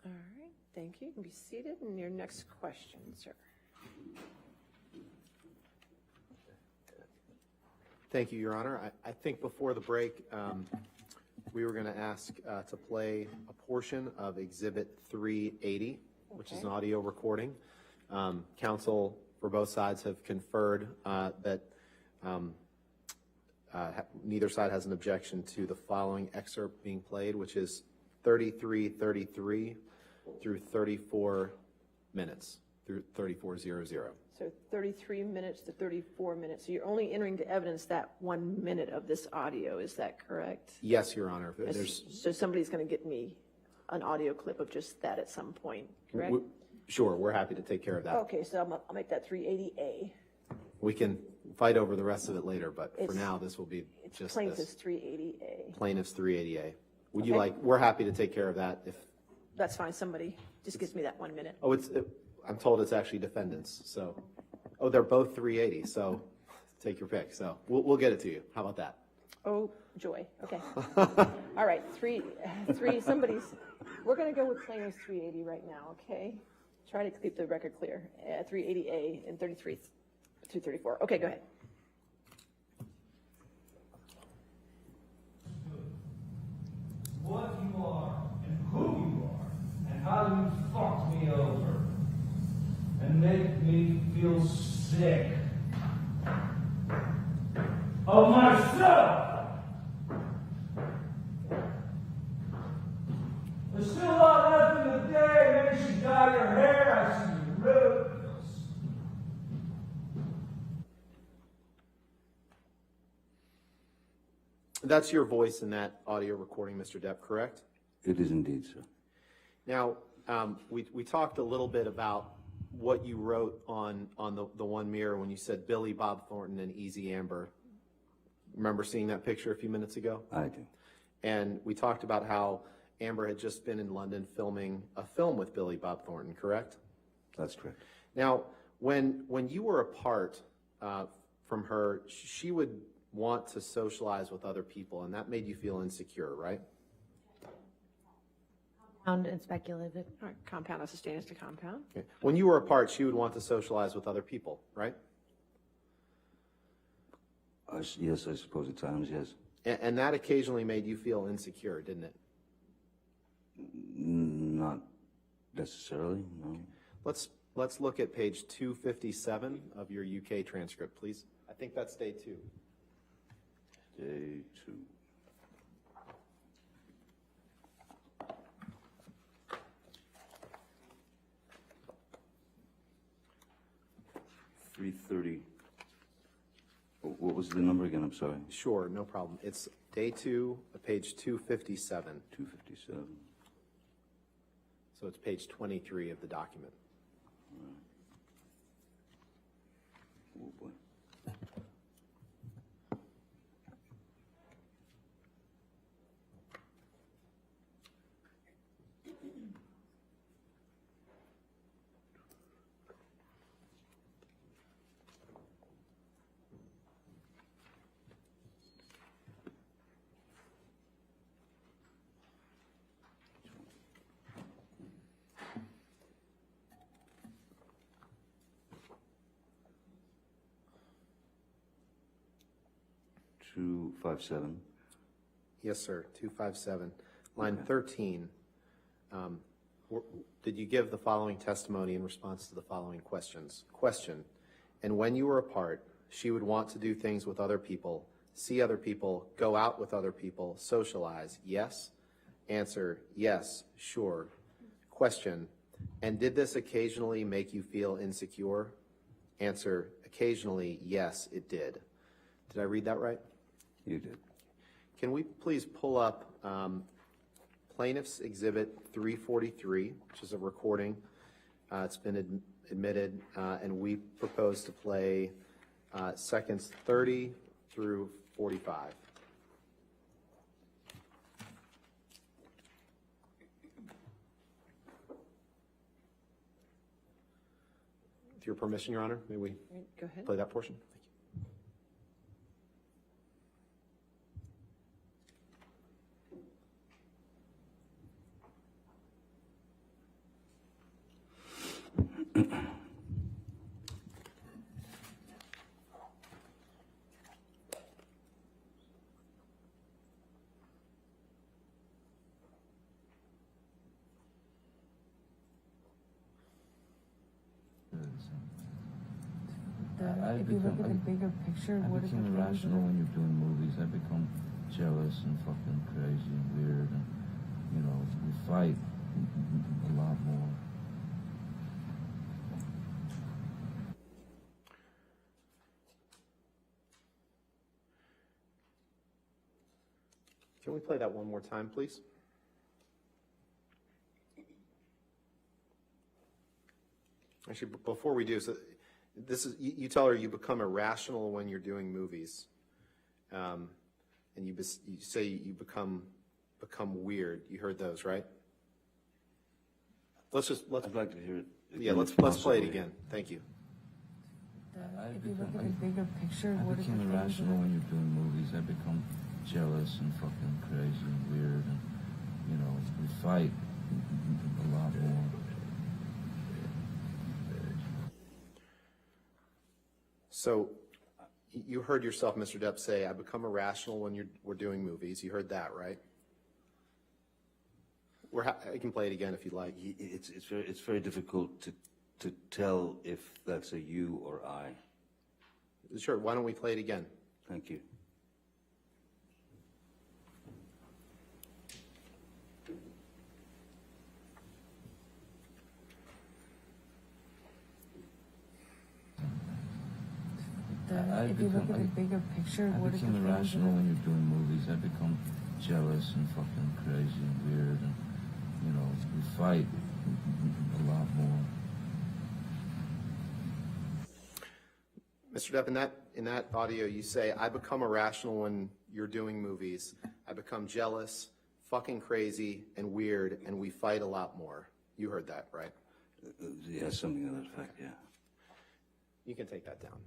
All right, thank you. You can be seated. And your next question, sir. Thank you, Your Honor. I think before the break, we were going to ask to play a portion of Exhibit 380, which is an audio recording. Counsel for both sides have conferred that neither side has an objection to the following excerpt being played, which is 33:33 through 34 minutes, through 34:00. So 33 minutes to 34 minutes. So you're only entering to evidence that 1 minute of this audio. Is that correct? Yes, Your Honor. So somebody's going to get me an audio clip of just that at some point, correct? Sure, we're happy to take care of that. Okay, so I'll make that 380A. We can fight over the rest of it later, but for now, this will be just Plaintiff's this. 380A. Plaintiff's 380A. Would you like, we're happy to take care of that if, That's fine. Somebody just gives me that 1 minute. oh, I'm told it's actually defendants, so, oh, they're both 380, so take your pick. So we'll get it to you. How about that? Oh, joy. Okay. All right. We're going to go with plaintiff's 380 right now, okay? Try to keep the record clear. 380A and 33 to 34. Okay, go ahead. What you are and who you are and how you fucked me over and make me feel sick of myself. There's still a lot left in the day. Maybe you should dye your hair. I see your roots. That's your voice in that audio recording, Mr. Depp, correct? It is indeed, sir. Now, we talked a little bit about what you wrote on the one mirror when you said Billy Bob Thornton and Easy Amber. Remember seeing that picture a few minutes ago? I do. And we talked about how Amber had just been in London filming a film with Billy Bob Thornton, correct? That's correct. Now, when you were apart from her, she would want to socialize with other people, and that made you feel insecure, right? Compound and speculative. All right, compound as sustains to compound. Okay. When you were apart, she would want to socialize with other people, right? Yes, I suppose at times, yes. And that occasionally made you feel insecure, didn't it? Not necessarily, no. Let's look at page 257 of your UK transcript, please. I think that's day 2. Day 2. $330. What was the number again? I'm sorry. Sure, no problem. It's day 2, page 257. 257. So it's page 23 of the document. Oh boy. $257. Yes, sir, 257. Line 13. Did you give the following testimony in response to the following questions? Question, and when you were apart, she would want to do things with other people, see other people, go out with other people, socialize, yes? Answer, yes, sure. Question, and did this occasionally make you feel insecure? Answer, occasionally, yes, it did. Did I read that right? You did. Can we please pull up Plaintiff's Exhibit 343, which is a recording. It's been admitted, and we propose to play seconds 30 through 45. With your permission, Your Honor, may we Go ahead. play that portion? Thank you. If you look at the bigger picture, I what is the become problem? irrational when you're doing movies. I become jealous and fucking crazy and weird, and we fight a lot more. Can we play that one more time, please? Actually, before we do, so this is you tell her you become irrational when you're doing movies, and you say you become weird. You heard those, right? Let's I'd like to hear it. yeah again, let's if play possible. it again. Thank you. If you look at the bigger picture, I what is the become problem? irrational when you're doing movies. I become jealous and fucking crazy and weird, and we fight a lot more. So you heard yourself, Mr. Depp, say, I become irrational when we're doing movies. You heard that, right? I can play it again if you'd like. It's very difficult to tell if that's a you or I. Sure, why don't we play it again? Thank you. If you look at the bigger picture, I what is the become irrational problem? when you're doing movies. I become jealous and fucking crazy and weird, and we fight a lot more. Mr. Depp, in that audio, you say, I become irrational when you're doing movies. I become jealous, fucking crazy, and weird, and we fight a lot more. You heard that, right? Yeah, something of that effect, yeah. You can take that down.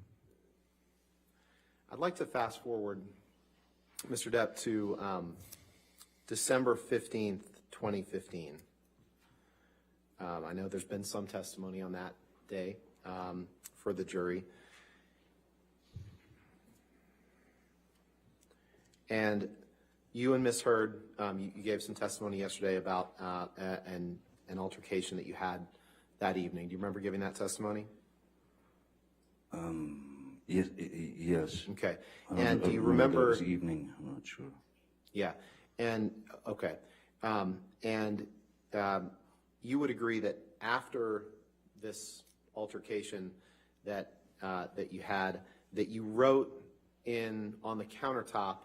I'd like to fast forward, Mr. Depp, to December 15th, 2015. I know there's been some testimony on that day for the jury. And you and Ms. Heard, you gave some testimony yesterday about an altercation that you had that evening. Do you remember giving that testimony? Yes. Okay. I And do you that remember? was evening, I'm not sure. Yeah. And, okay. You would agree that after this altercation that you had, that you wrote on the countertop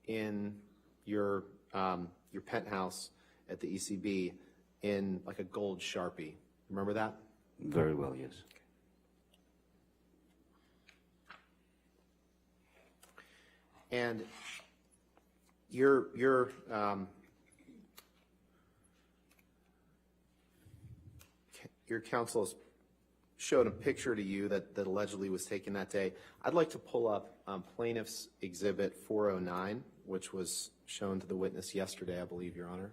in your penthouse at the ECB in like a gold Sharpie. Remember that? Very well, yes. And your counsel has showed a picture to you that allegedly was taken that day. I'd like to pull up Plaintiff's Exhibit 409, which was shown to the witness yesterday, I believe, Your Honor.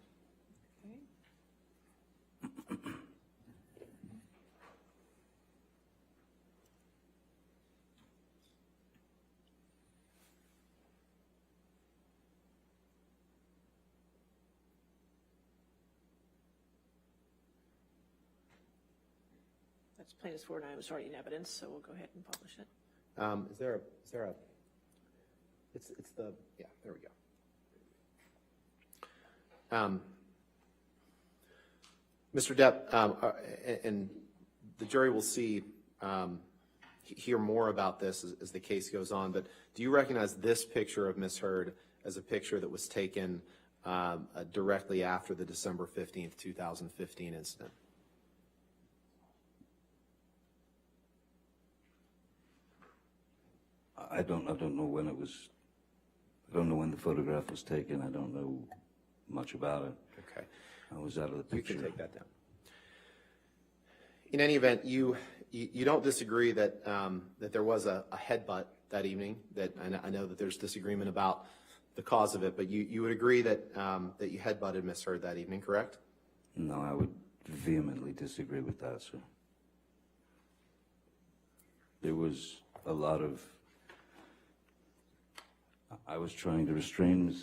That's plaintiff's 409 was already in evidence, so we'll go ahead and publish it. Is there a, it's the, yeah, there we go. Mr. Depp, and the jury will hear more about this as the case goes on, but do you recognize this picture of Ms. Heard as a picture that was taken directly after the December 15th, 2015 incident? I don't know when it was. I don't know when the photograph was taken. I don't know much about it. Okay. I was out of the You picture. can take that down. In any event, you don't disagree that that there was a headbutt that evening. That I know that there's disagreement about the cause of it, but you would agree that that you headbutted Miss Heard that evening, correct? No, I would vehemently disagree with that, sir. There was a lot of. I was trying to restrain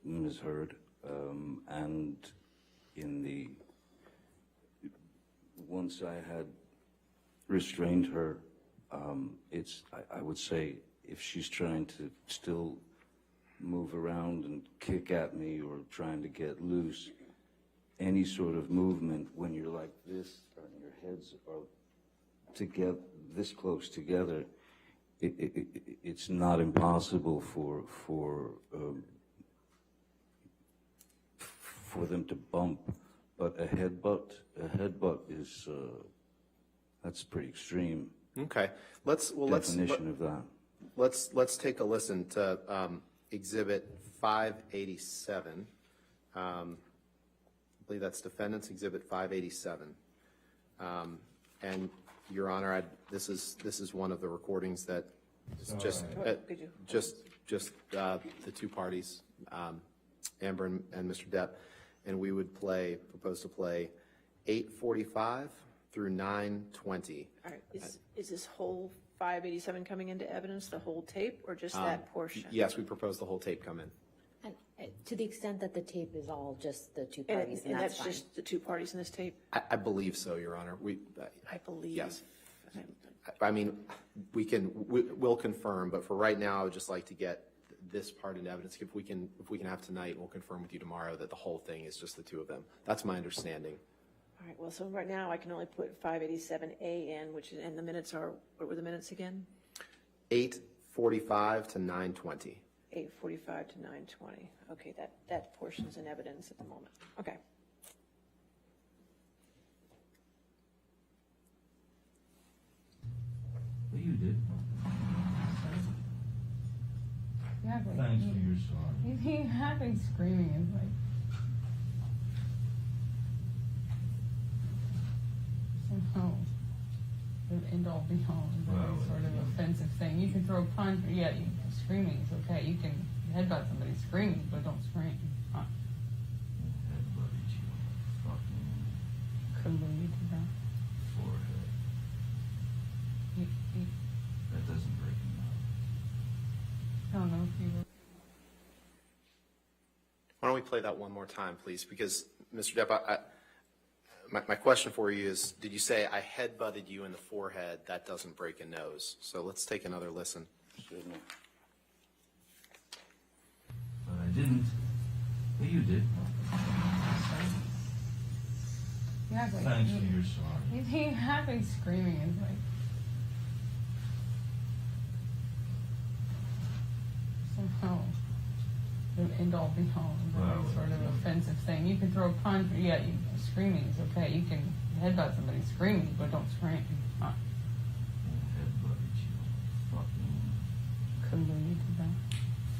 Ms. Heard, and once I had restrained her, I would say if she's trying to still move around and kick at me or trying to get loose, any sort of movement when you're like this and your heads are together, this close together, it's not impossible for them to bump, but a headbutt is that's pretty extreme. Okay, let's Definition of that. let's take a listen to Exhibit 587. I believe that's Defendant's Exhibit 587. And Your Honor, this is one of the recordings that is just the two parties, Amber and Mr. Depp, and we would propose to play 8:45 through 9:20. All right, is this whole 587 coming into evidence, the whole tape, or just that portion? Yes, we propose the whole tape come in. And to the extent that the tape is all just the two And parties, and that's fine. just the two parties in this tape? I believe so, Your Honor. I believe. Yes. I mean, we'll confirm, but for right now, I would just like to get this part into evidence. If we can have tonight, we'll confirm with you tomorrow that the whole thing is just the two of them. That's my understanding. All right, well, so right now I can only put 587A in, and the minutes are, what were the minutes again? 8:45 to 9:20. 8:45 to 9:20. Okay, that portion's in evidence at the moment. Okay. Well, you did. Yeah, but Thanks for your sorry. he had me screaming. It's like somehow the end all be all is Well, a sort of yeah. offensive thing. You can throw a punch, but yeah, screaming is okay. You can headbutt somebody screaming, but don't scream. Headbutted you on the fucking Couldn't believe you did that. forehead. That doesn't break me up. I don't know if you were. Why don't we play that one more time, please? Because, Mr. Depp, my question for you is, did you say I headbutted you in the forehead? That doesn't break a nose. So let's take another listen. Certainly. But I didn't. Well, you did. Yeah, but Thanks for your sorry. he had me screaming. It's like somehow the end all be all is Well, a sort of yeah. offensive thing. You can throw a punch, but yeah, screaming is okay. You can headbutt somebody screaming, but don't scream. Headbutted you on the fucking Couldn't believe you did that.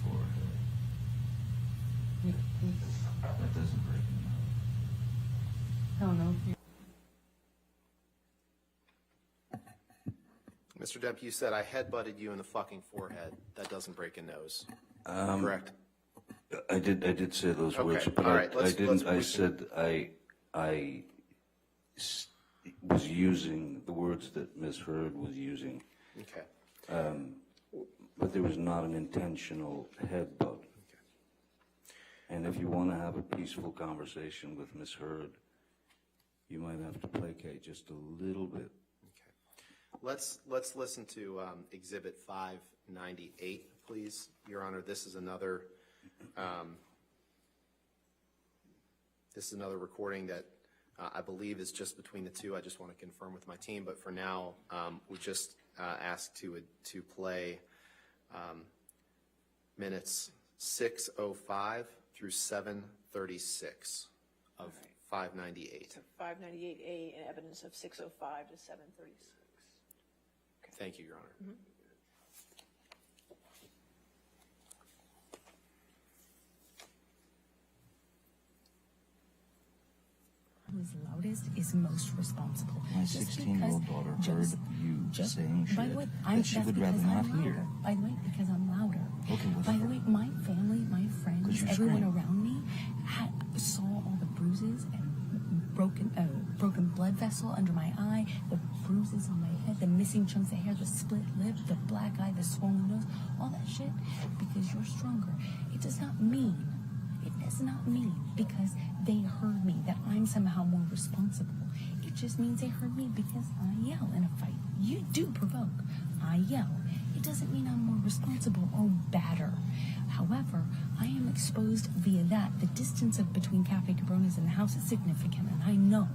forehead. That doesn't break me up. I don't know if you. Mr. Depp, you said I headbutted you in the fucking forehead. That doesn't break a nose. Correct? I did say those Okay, words, but all right, I let's didn't. I proceed. said I was using the words that Ms. Heard was using, Okay. but there was not an intentional headbutt. And if you want to have a peaceful conversation with Ms. Heard, you might have to placate just a little bit. Let's listen to Exhibit 598, please, Your Honor. This is another recording that I believe is just between the two. I just want to confirm with my team, but for now, we just ask to play minutes 6:05 through 7:36 of 598. So 598A and evidence of 6:05 to 7:36. Thank you, Your Honor. Who's loudest is most responsible. My Just 16-year-old because- daughter just- heard you just- saying by shit the way, that she that's would rather because not I'm hear. louder. By the way, because I'm louder. Okay, By the whatever. way, my family, my friends, you everyone scream. around me saw all the bruises and broken blood vessel under my eye, the bruises on my head, the missing chunks of hair, the split lip, the black eye, the swollen nose, all that shit. Because you're stronger. It does not mean because they heard me that I'm I'm somehow more responsible. It just means they heard me because I yell in a fight. You do provoke. I yell. It doesn't mean I'm more responsible or badder. However, I am exposed via that. The distance between Cafe Cabrones and the house is significant, and I know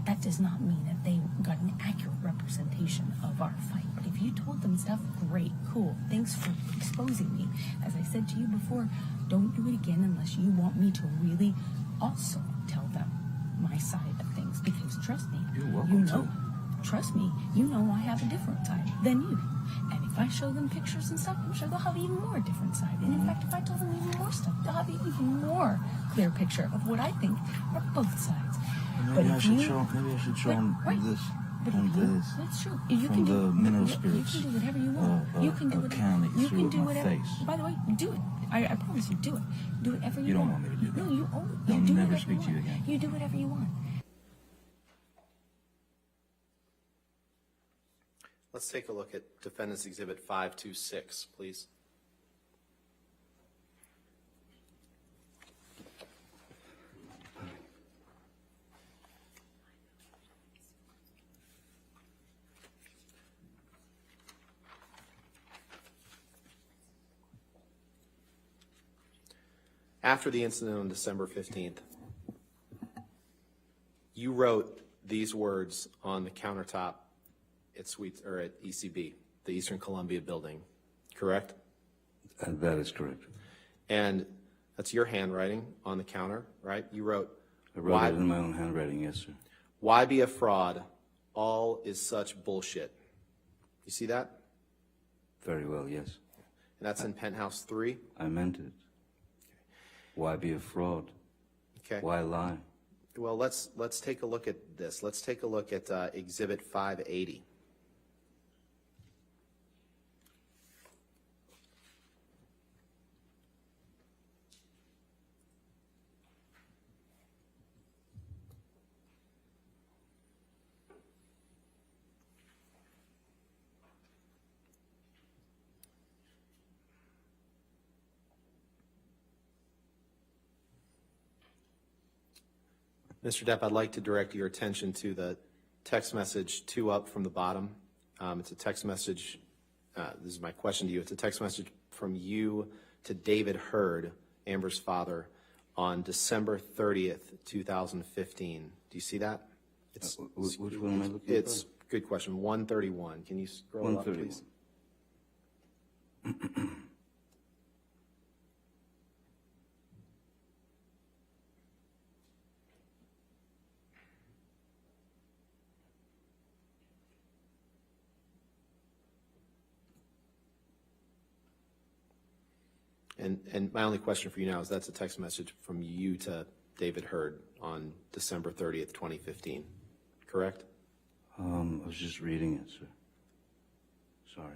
that does not mean that they got an accurate representation of our fight. But if you told them stuff, great, cool. Thanks for exposing me. As I said to you before, don't do it again unless you want me to really also tell them my side of things. Because trust me, You're welcome to. Trust me, you know I have a different side than you. And if I show them pictures and stuff, I'm sure they'll have an even more different side. And in fact, if I tell them even more stuff, they'll have an even more clear picture of what I think are both sides. Maybe I should show them this. But From if you, this, that's true. You from can the do, mineral you spirits, can do whatever you want. You can do whatever. county You through can do my whatever. face. By the way, do it. I promise you, do it. Do whatever you You don't want. want me to do that. No, you only. I'll You do never whatever speak to you want. again. You do whatever you want. Let's take a look at Defendant's Exhibit 526, please. After the incident on December 15th, you wrote these words on the countertop at at ECB, the Eastern Columbia building, correct? That is correct. And that's your handwriting on the counter, right? You wrote, I wrote it in my own handwriting, yes, sir. "Why be a fraud? All is such bullshit." You see that? Very well, yes. And that's in Penthouse 3? I meant it. Why be a fraud? Okay. Why lie? Well, let's take a look at this. Let's take a look at Exhibit 580. Mr. Depp, I'd like to direct your attention to the text message 2 up from the bottom. It's a text message. This is my question to you. It's a text message from you to David Hurd, Amber's father, on December 30th, 2015. Do you see that? It's Which one am I looking It's good question. 131. Can you scroll up, 131. please? And my only question for you now is that's a text message from you to David Hurd on December 30th, 2015, correct? I was just reading it, sir. Sorry.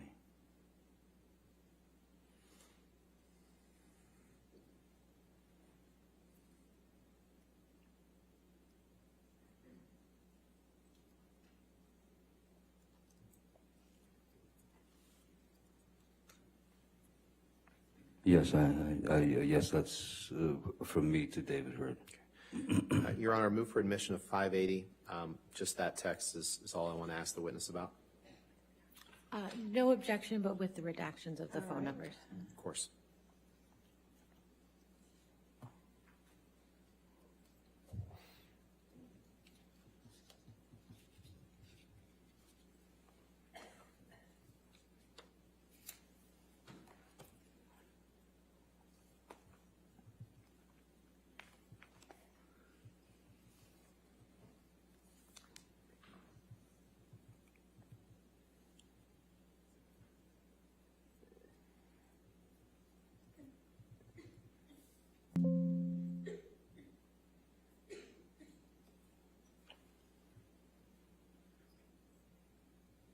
Yes, yes, that's from me to David Hurd. Your Honor, move for admission of 580. Just that text is all I want to ask the witness about. No objection, but with the redactions of the phone numbers. Of course.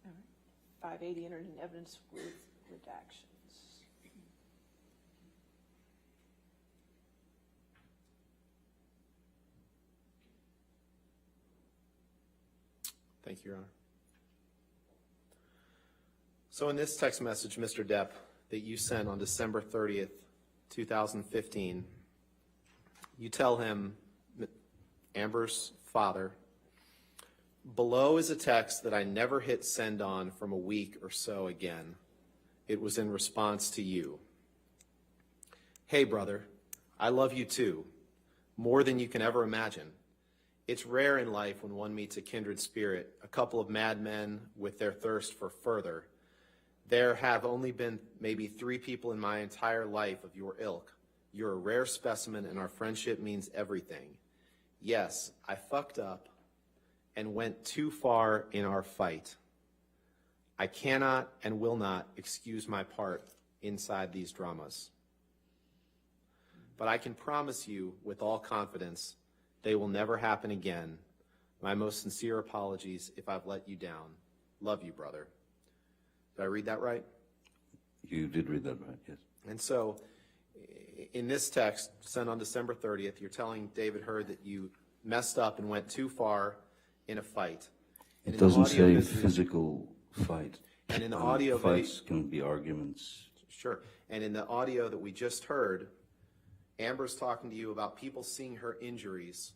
All right. 580 entered in evidence with redactions. Thank you, Your Honor. So in this text message, Mr. Depp, that you sent on December 30th, 2015, you tell him, Amber's father. Below is a text that I never hit send on from a week or so again. It was in response to you. Hey, brother, I love you too, more than you can ever imagine. It's rare in life when one meets a kindred spirit, a couple of madmen with their thirst for further. There have only been maybe 3 people in my entire life of your ilk. You're a rare specimen, and our friendship means everything. Yes, I fucked up and went too far in our fight. I cannot and will not excuse my part inside these dramas. But I can promise you with all confidence they will never happen again. My most sincere apologies if I've let you down. Love you, brother. Did I read that right? You did read that right, yes. And so in this text, sent on December 30th, you're telling David Hurd that you messed up and went too far in a fight. And It in the doesn't audio say that- physical fight. And in the audio that Fights can be arguments. Sure. And in the audio that we just heard, Amber's talking to you about people seeing her injuries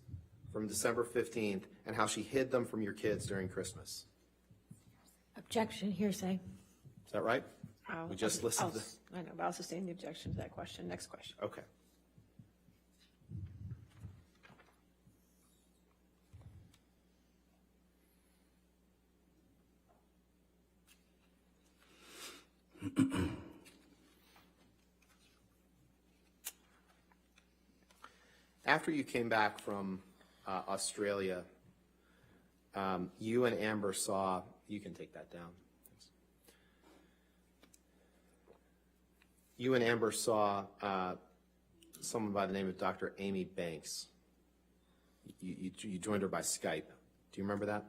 from December 15th and how she hid them from your kids during Christmas. Objection, hearsay. Is that right? I'll- We just listened to I know, but I'll sustain the objection to that question. Next question. Okay. After you came back from Australia, you and Amber saw, you can take that down. You and Amber saw someone by the name of Dr. Amy Banks. You joined her by Skype. Do you remember that?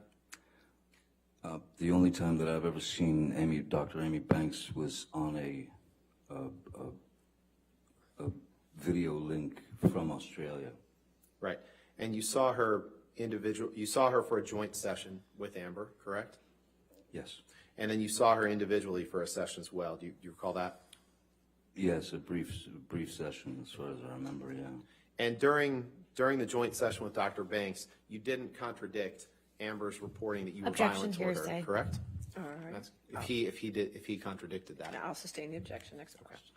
The only time that I've ever seen Dr. Amy Banks was on a video link from Australia. Right. And you saw her you saw her for a joint session with Amber, correct? Yes. And then you saw her individually for a session as well. Do you recall that? Yes, a brief session, as far as I remember, yeah. And during the joint session with Dr. Banks, you didn't contradict Amber's reporting that you were Objection, violent toward her, hearsay. correct? All right. That's, if he contradicted that. Now I'll sustain the objection. Next question.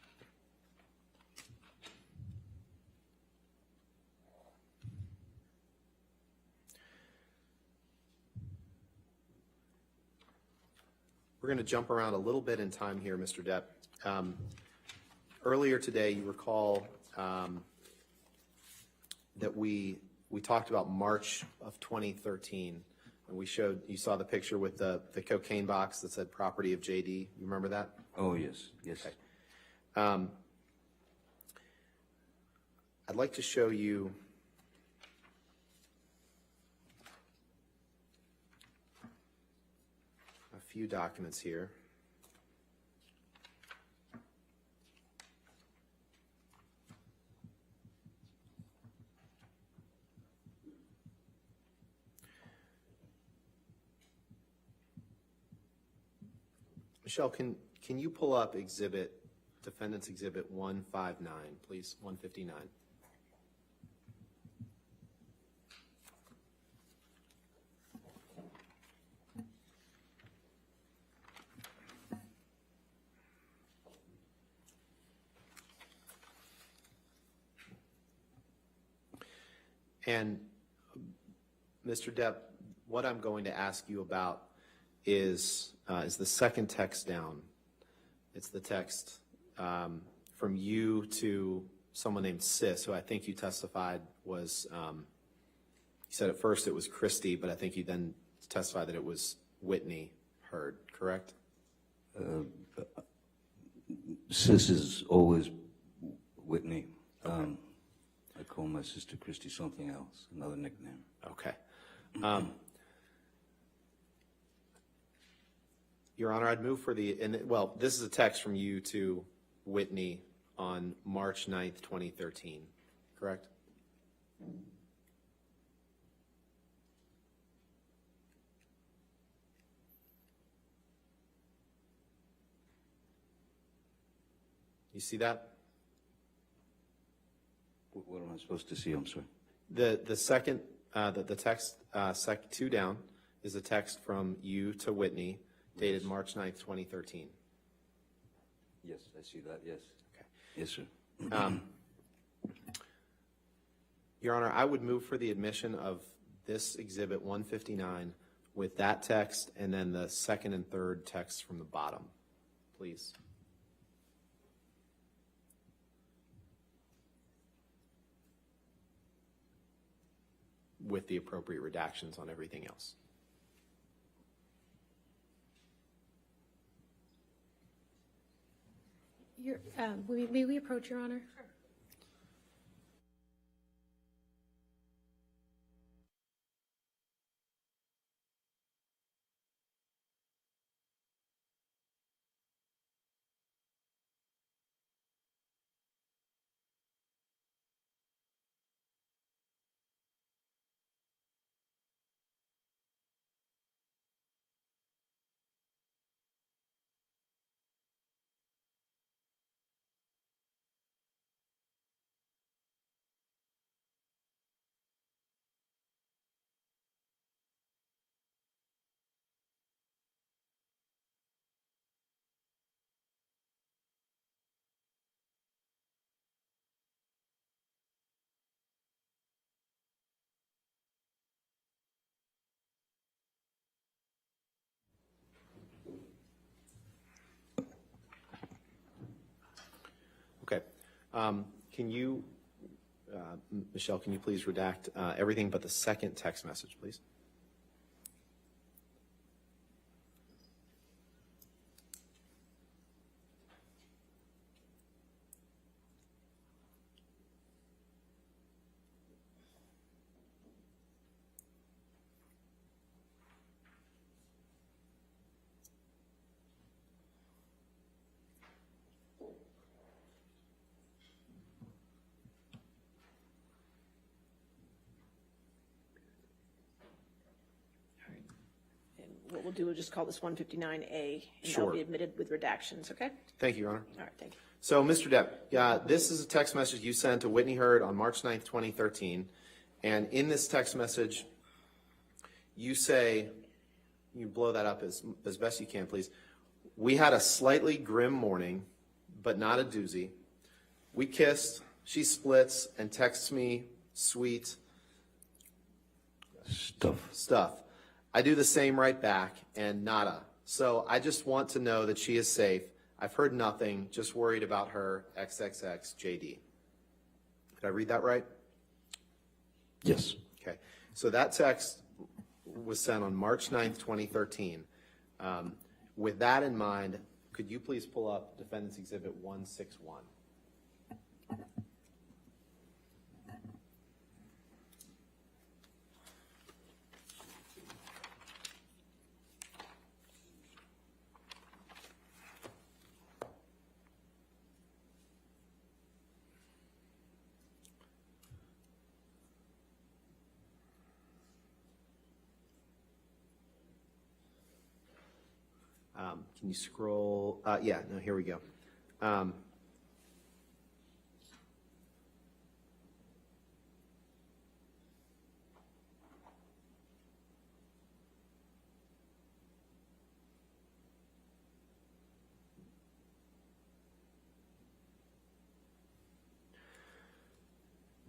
We're going to jump around a little bit in time here, Mr. Depp. Earlier today, you recall that we talked about March of 2013, and you saw the picture with the cocaine box that said property of JD. You remember that? Oh, yes, yes. Okay. I'd like to show you a few documents here. Michelle, can you pull up Defendant's Exhibit 159, please, 159? And Mr. Depp, what I'm going to ask you about is the second text down. It's the text from you to someone named Sis, who I think you testified was, you said at first it was Christy, but I think you then testified that it was Whitney Hurd, correct? Sis is always Whitney. I call my sister Christy something else, another nickname. Okay. Your Honor, I'd move for this is a text from you to Whitney on March 9th, 2013, correct? You see that? What am I supposed to see? I'm sorry. The second The text, two down, is a text from you to Whitney dated March 9th, 2013. Yes, I see that, yes. Okay. Yes, sir. Your Honor, I would move for the admission of this Exhibit 159 with that text and then the second and third text from the bottom, please. With the appropriate redactions on everything else. May we approach, Your Honor? Okay. Can you, Michelle, can you please redact everything but the second text message, please? What we'll do, we'll just call this 159A, and Sure. that'll be admitted with redactions, okay? Thank you, Your Honor. All right, thank you. So, Mr. Depp, this is a text message you sent to Whitney Hurd on March 9th, 2013. And in this text message, you say, you blow that up as best you can, please. We had a slightly grim morning, but not a doozy. We kissed, she splits, and texts me sweet stuff. I do the same right back, and nada. So I just want to know that she is safe. I've heard nothing, just worried about her, XXX JD. Did I read that right? Yes. Okay. So that text was sent on March 9th, 2013. With that in mind, could you please pull up Defendant's Exhibit 161? Can you scroll? Yeah, no, here we go.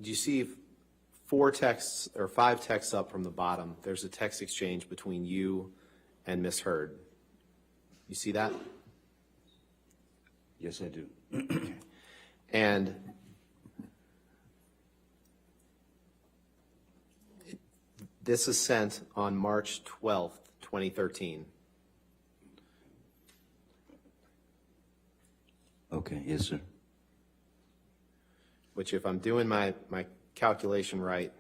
Do you see four texts or five texts up from the bottom? There's a text exchange between you and Miss Hurd. You see that? Yes, I do. And this is sent on March 12th, 2013. Okay, yes, sir. Which, if I'm doing my calculation right,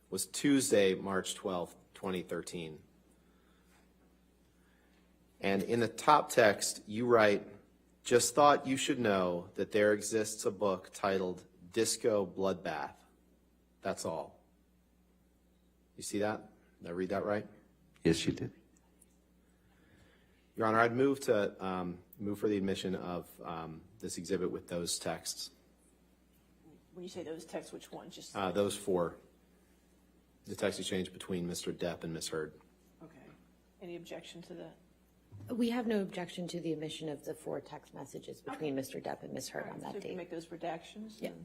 was Tuesday, March 12th, 2013. And in the top text, you write, just thought you should know that there exists a book titled Disco Bloodbath. That's all. You see that? Did I read that right? Yes, you did. Your Honor, I'd move to move for the admission of this exhibit with those texts. When you say those texts, which ones? Just Those four. The text exchange between Mr. Depp and Ms. Heard. Okay. Any objection to that? We have no objection to the omission of the 4 text messages between Mr. Depp and Ms. Heard on So that we can date. make those redactions? Yeah. and-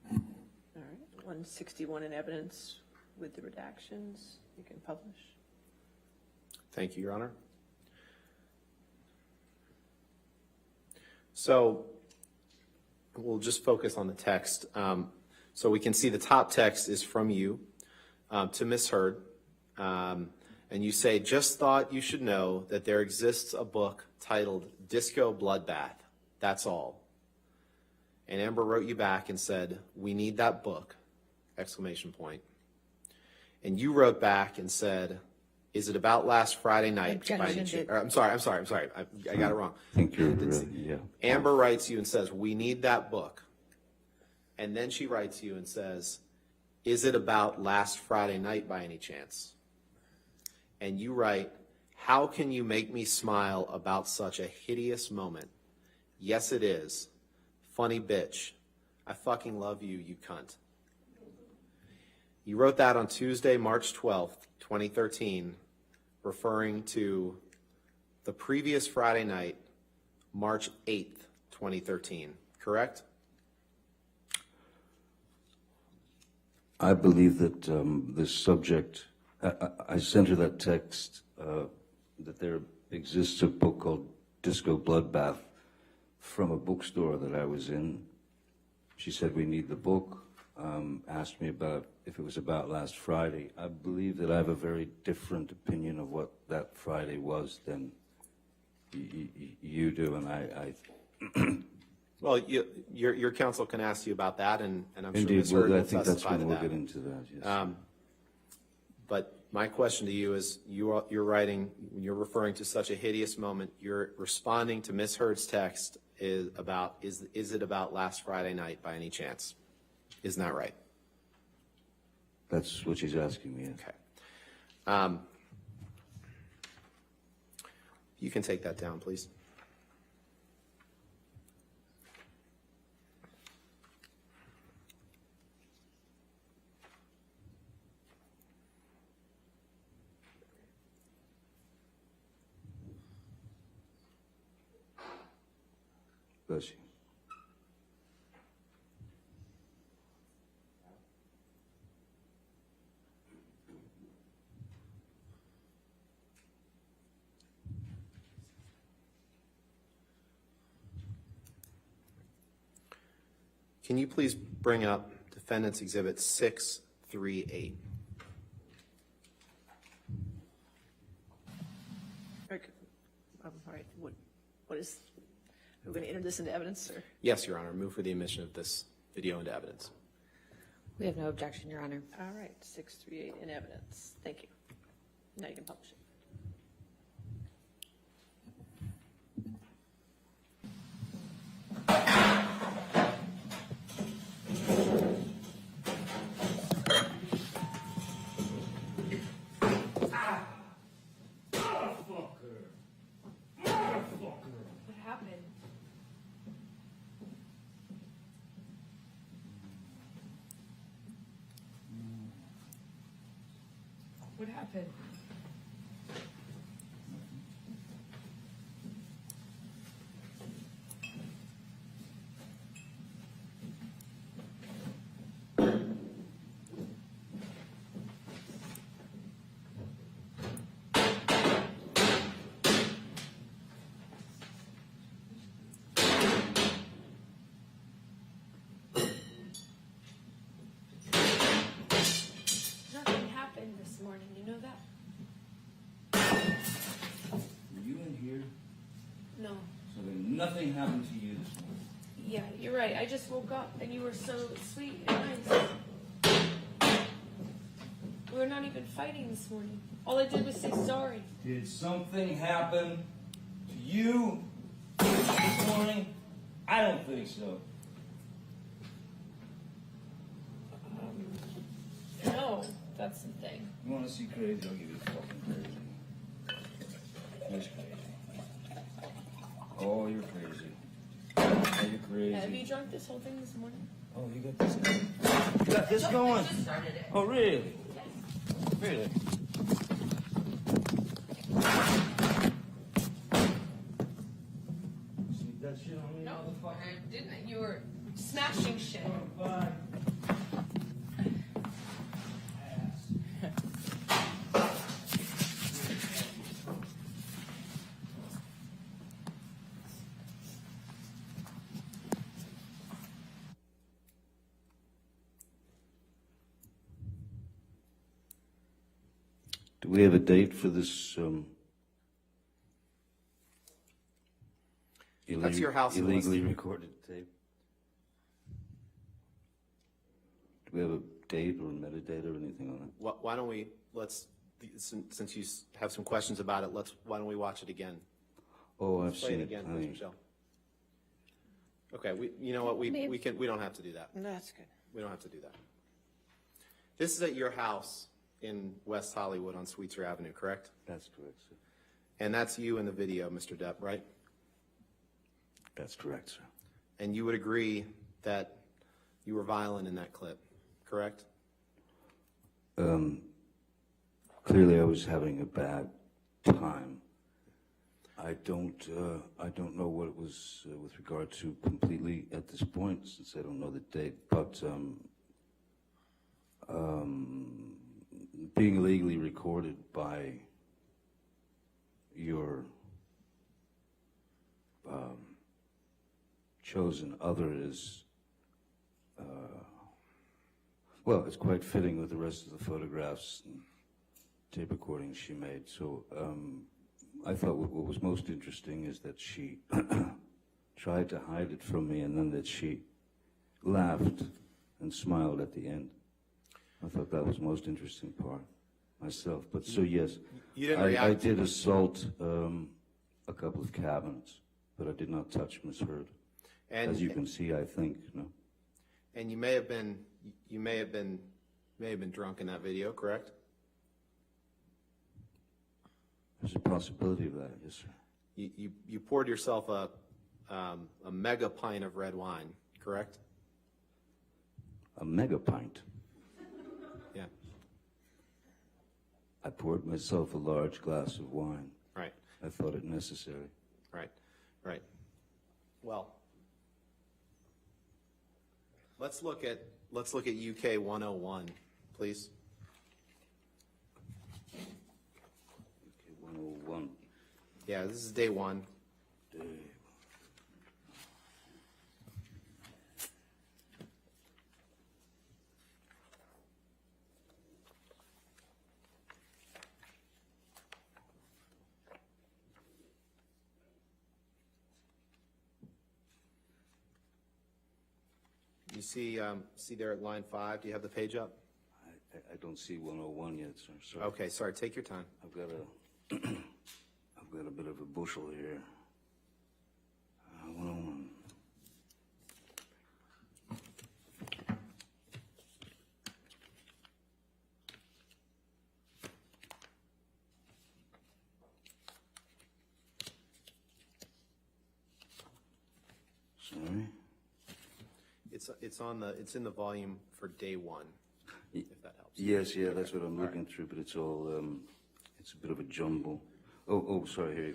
All right, 161 in evidence with the redactions. You can publish. Thank you, Your Honor. So we'll just focus on the text. So we can see the top text is from you to Ms. Heard. And you say, just thought you should know that there exists a book titled Disco Bloodbath. That's all. And Amber wrote you back and said, we need that book, exclamation point. And you wrote back and said, is it about last Friday night? by any Objection. I'm sorry. I got it wrong. I think you're right, yeah. Amber writes you and says, we need that book. And then she writes you and says, is it about last Friday night by any chance? And you write, how can you make me smile about such a hideous moment? Yes, it is. Funny bitch. I fucking love you, you cunt. You wrote that on Tuesday, March 12th, 2013, referring to the previous Friday night, March 8th, 2013, correct? I believe that this subject, I sent her that text that there exists a book called Disco Bloodbath from a bookstore that I was in. She said we need the book, asked me about if it was about last Friday. I believe that I have a very different opinion of what that Friday was than you do, and I Well, your counsel can ask you about that, and I'm sure indeed, Ms. Heard well, I will think that's testify when to we'll that. get into that, yes. But my question to you is, you're writing, you're referring to such a hideous moment. You're responding to Ms. Heard's text is it about last Friday night by any chance? Isn't that right? That's what she's asking me, yes. Okay. You can take that down, please. Bless you. Can you please bring up Defendant's Exhibit 638? All right, what is, are we going to enter this into evidence, or? Yes, Your Honor. Move for the admission of this video into evidence. We have no objection, Your Honor. All right, 638 in evidence. Thank you. Now you can publish it. What happened? What happened? Nothing happened this morning, you know that? Were you in here? No. So then nothing happened to you this morning? Yeah, you're right. I just woke up and you were so sweet and nice. We were not even fighting this morning. All I did was say sorry. Did something happen to you? I don't think so. No, that's the thing. You want to see crazy? I'll give you fucking crazy. Here's crazy. Oh, you're crazy. Oh, you're crazy. Have you drunk this whole thing this morning? Oh, you got this going? You got this going? Just started it. Oh, really? Really? See that shit on me, No, motherfucker? I didn't. You were smashing shit. Bye. Do we have a date for this, That's your house in illegally recorded tape? Do we have a date or metadata or anything on it? Why don't we, since you have some questions about it, why don't we watch it again? Oh, I've Play seen it it. again, I Ms. mean, Michelle. Okay, you know what, we don't have to do that. That's good. We don't have to do that. This is at your house in West Hollywood on Sweetser Avenue, correct? That's correct, sir. And that's you in the video, Mr. Depp, right? That's correct, sir. And you would agree that you were violent in that clip, correct? Clearly, I was having a bad time. I don't know what it was with regard to completely at this point, since I don't know the date. But being illegally recorded by your chosen other is, well, it's quite fitting with the rest of the photographs and tape recordings she made. So I thought what was most interesting is that she tried to hide it from me, and then that she laughed and smiled at the end. I thought that was the most interesting part myself. But so yes, You didn't I react. did assault a couple of cabinets, but I did not touch Miss Heard. As you can see, I think, no. And you may have been drunk in that video, correct? There's a possibility of that, yes, sir. You poured yourself a mega pint of red wine, correct? A mega pint. Yeah. I poured myself a large glass of wine. Right. I thought it necessary. Right. Right. Well, let's look at UK 101, please. Okay, 101. Yeah, this is day one. You see there at line 5, do you have the page up? I don't see 101 yet, sir. Sorry. Okay, sorry, take your time. I've got a bit of a bushel here. 101. Sorry. It's in the volume for day one, if that helps. Yes, yeah, that's what I'm looking through, but it's all, it's a bit of a jumble. Oh, sorry, here,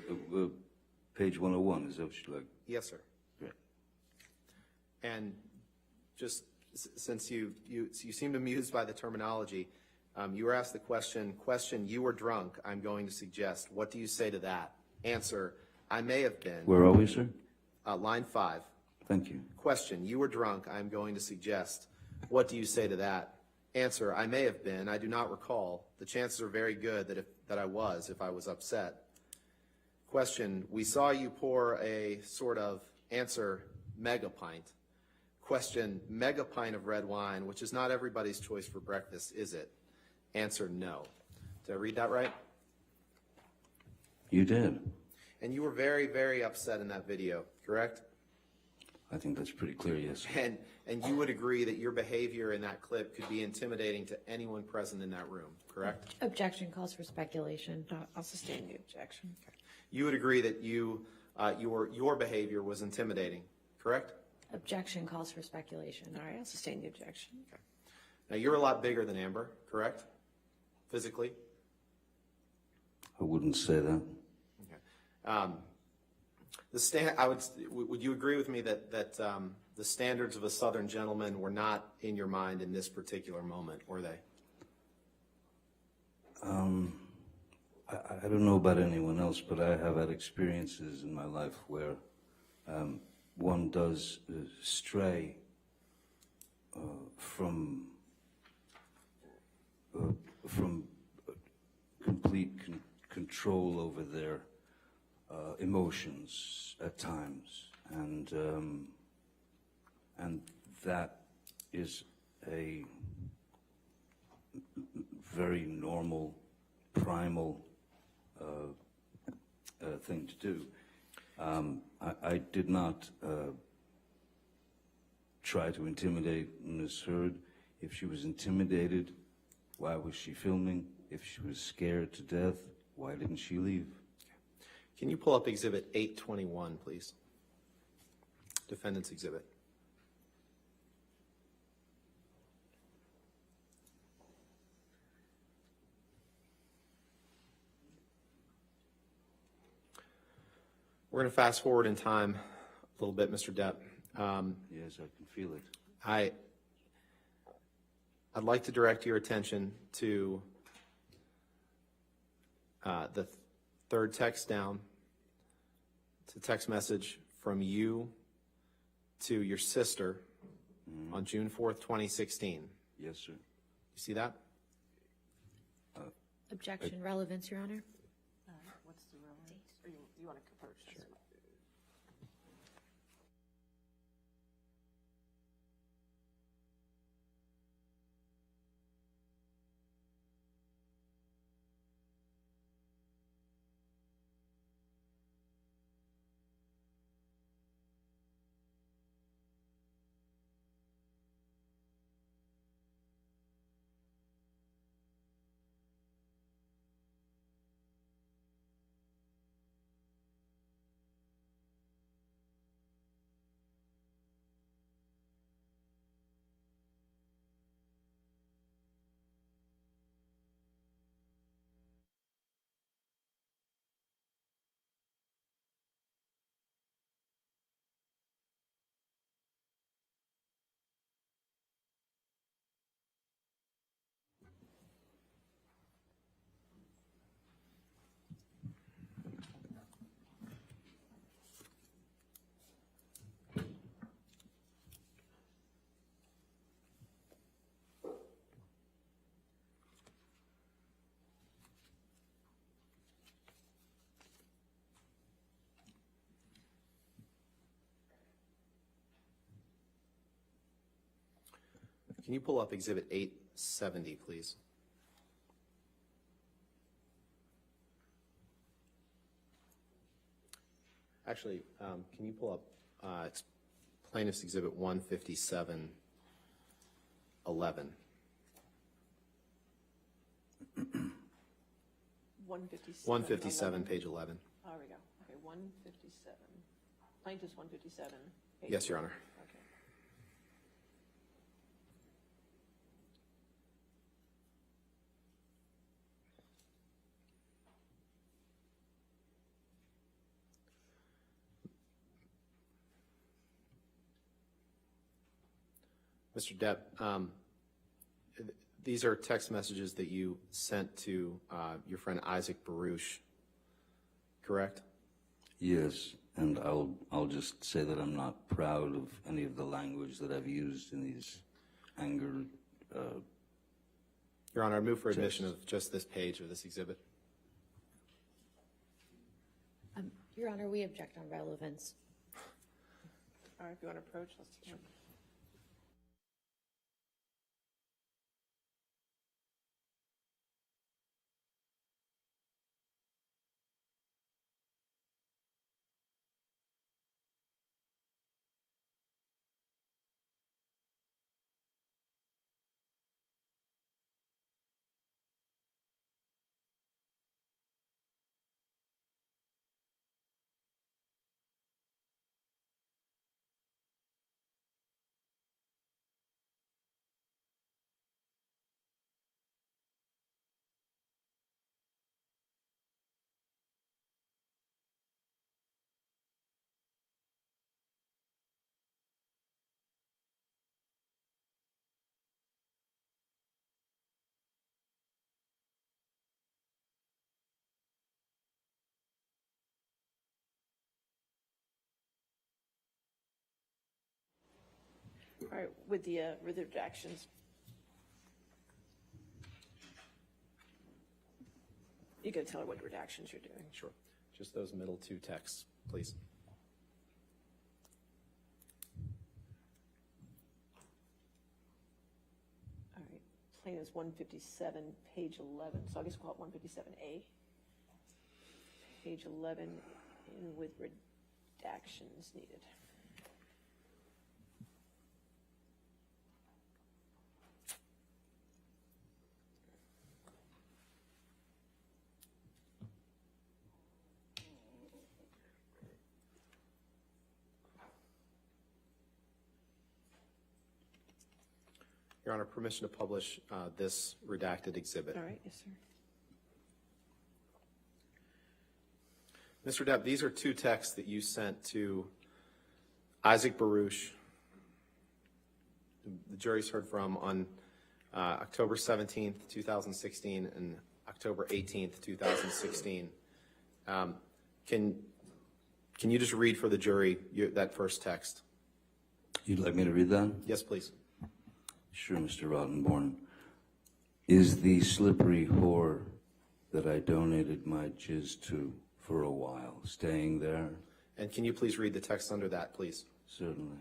page 101, is that what you like? Yes, sir. Great. And just since you seemed amused by the terminology, you were asked the question, you were drunk, I'm going to suggest. What do you say to that? Answer, I may have been. Where are we, sir? Line 5. Thank you. Question, you were drunk, I'm going to suggest. What do you say to that? Answer, I may have been, I do not recall. The chances are very good that I was, if I was upset. Question, we saw you pour a sort of, answer, mega pint. Question, mega pint of red wine, which is not everybody's choice for breakfast, is it? Answer, no. Did I read that right? You did. And you were very, very upset in that video, correct? I think that's pretty clear, yes. And you would agree that your behavior in that clip could be intimidating to anyone present in that room, correct? Objection calls for speculation. I'll sustain the objection. You would agree that your behavior was intimidating, correct? Objection calls for speculation. All right, I'll sustain the objection. Now, you're a lot bigger than Amber, correct? Physically? I wouldn't say that. Okay. Would you agree with me that the standards of a Southern gentleman were not in your mind in this particular moment, were they? I don't know about anyone else, but I have had experiences in my life where one does stray from complete control over their emotions at times, and that is a very normal, primal thing to do. I did not try to intimidate Ms. Heard. If she was intimidated, why was she filming? If she was scared to death, why didn't she leave? Can you pull up Exhibit 821, please? Defendant's Exhibit. We're going to fast forward in time a little bit, Mr. Depp. Yes, I can feel it. I'd like to direct your attention to the third text down. It's a text message from you to your sister on June 4th, 2016. Yes, sir. You see that? Objection, relevance, Your Honor. What's the relevance? Or you want to approach this? Sure. Can you pull up Exhibit 870, please? Actually, can you pull up it's Plaintiff's Exhibit 157, 11. 157. 157, page 11. There we go. Okay, 157. Plaintiff's 157. Yes, Your Honor. Okay. Mr. Depp, these are text messages that you sent to your friend Isaac Baruch, correct? Yes, and I'll just say that I'm not proud of any of the language that I've used in these anger. Your Honor, I move for admission of just this page of this exhibit. Your Honor, we object on relevance. All right, if you want to approach, let's take it. All right, with the redactions. You gotta tell her what redactions you're doing. Sure. Just those middle two texts, please. All right, plaintiff's 157, page 11, so I guess we'll call it 157A. Page 11, and with redactions needed. Your Honor, permission to publish this redacted exhibit. All right, yes, sir. Mr. Depp, these are two texts that you sent to Isaac Baruch, the jury's heard from on October 17th, 2016 and October 18th, 2016. Can you just read for the jury that first text? You'd like me to read that? Yes, please. Sure, Mr. Rottenborn. Is the slippery whore that I donated my jizz to for a while staying there? And can you please read the text under that, please? Certainly.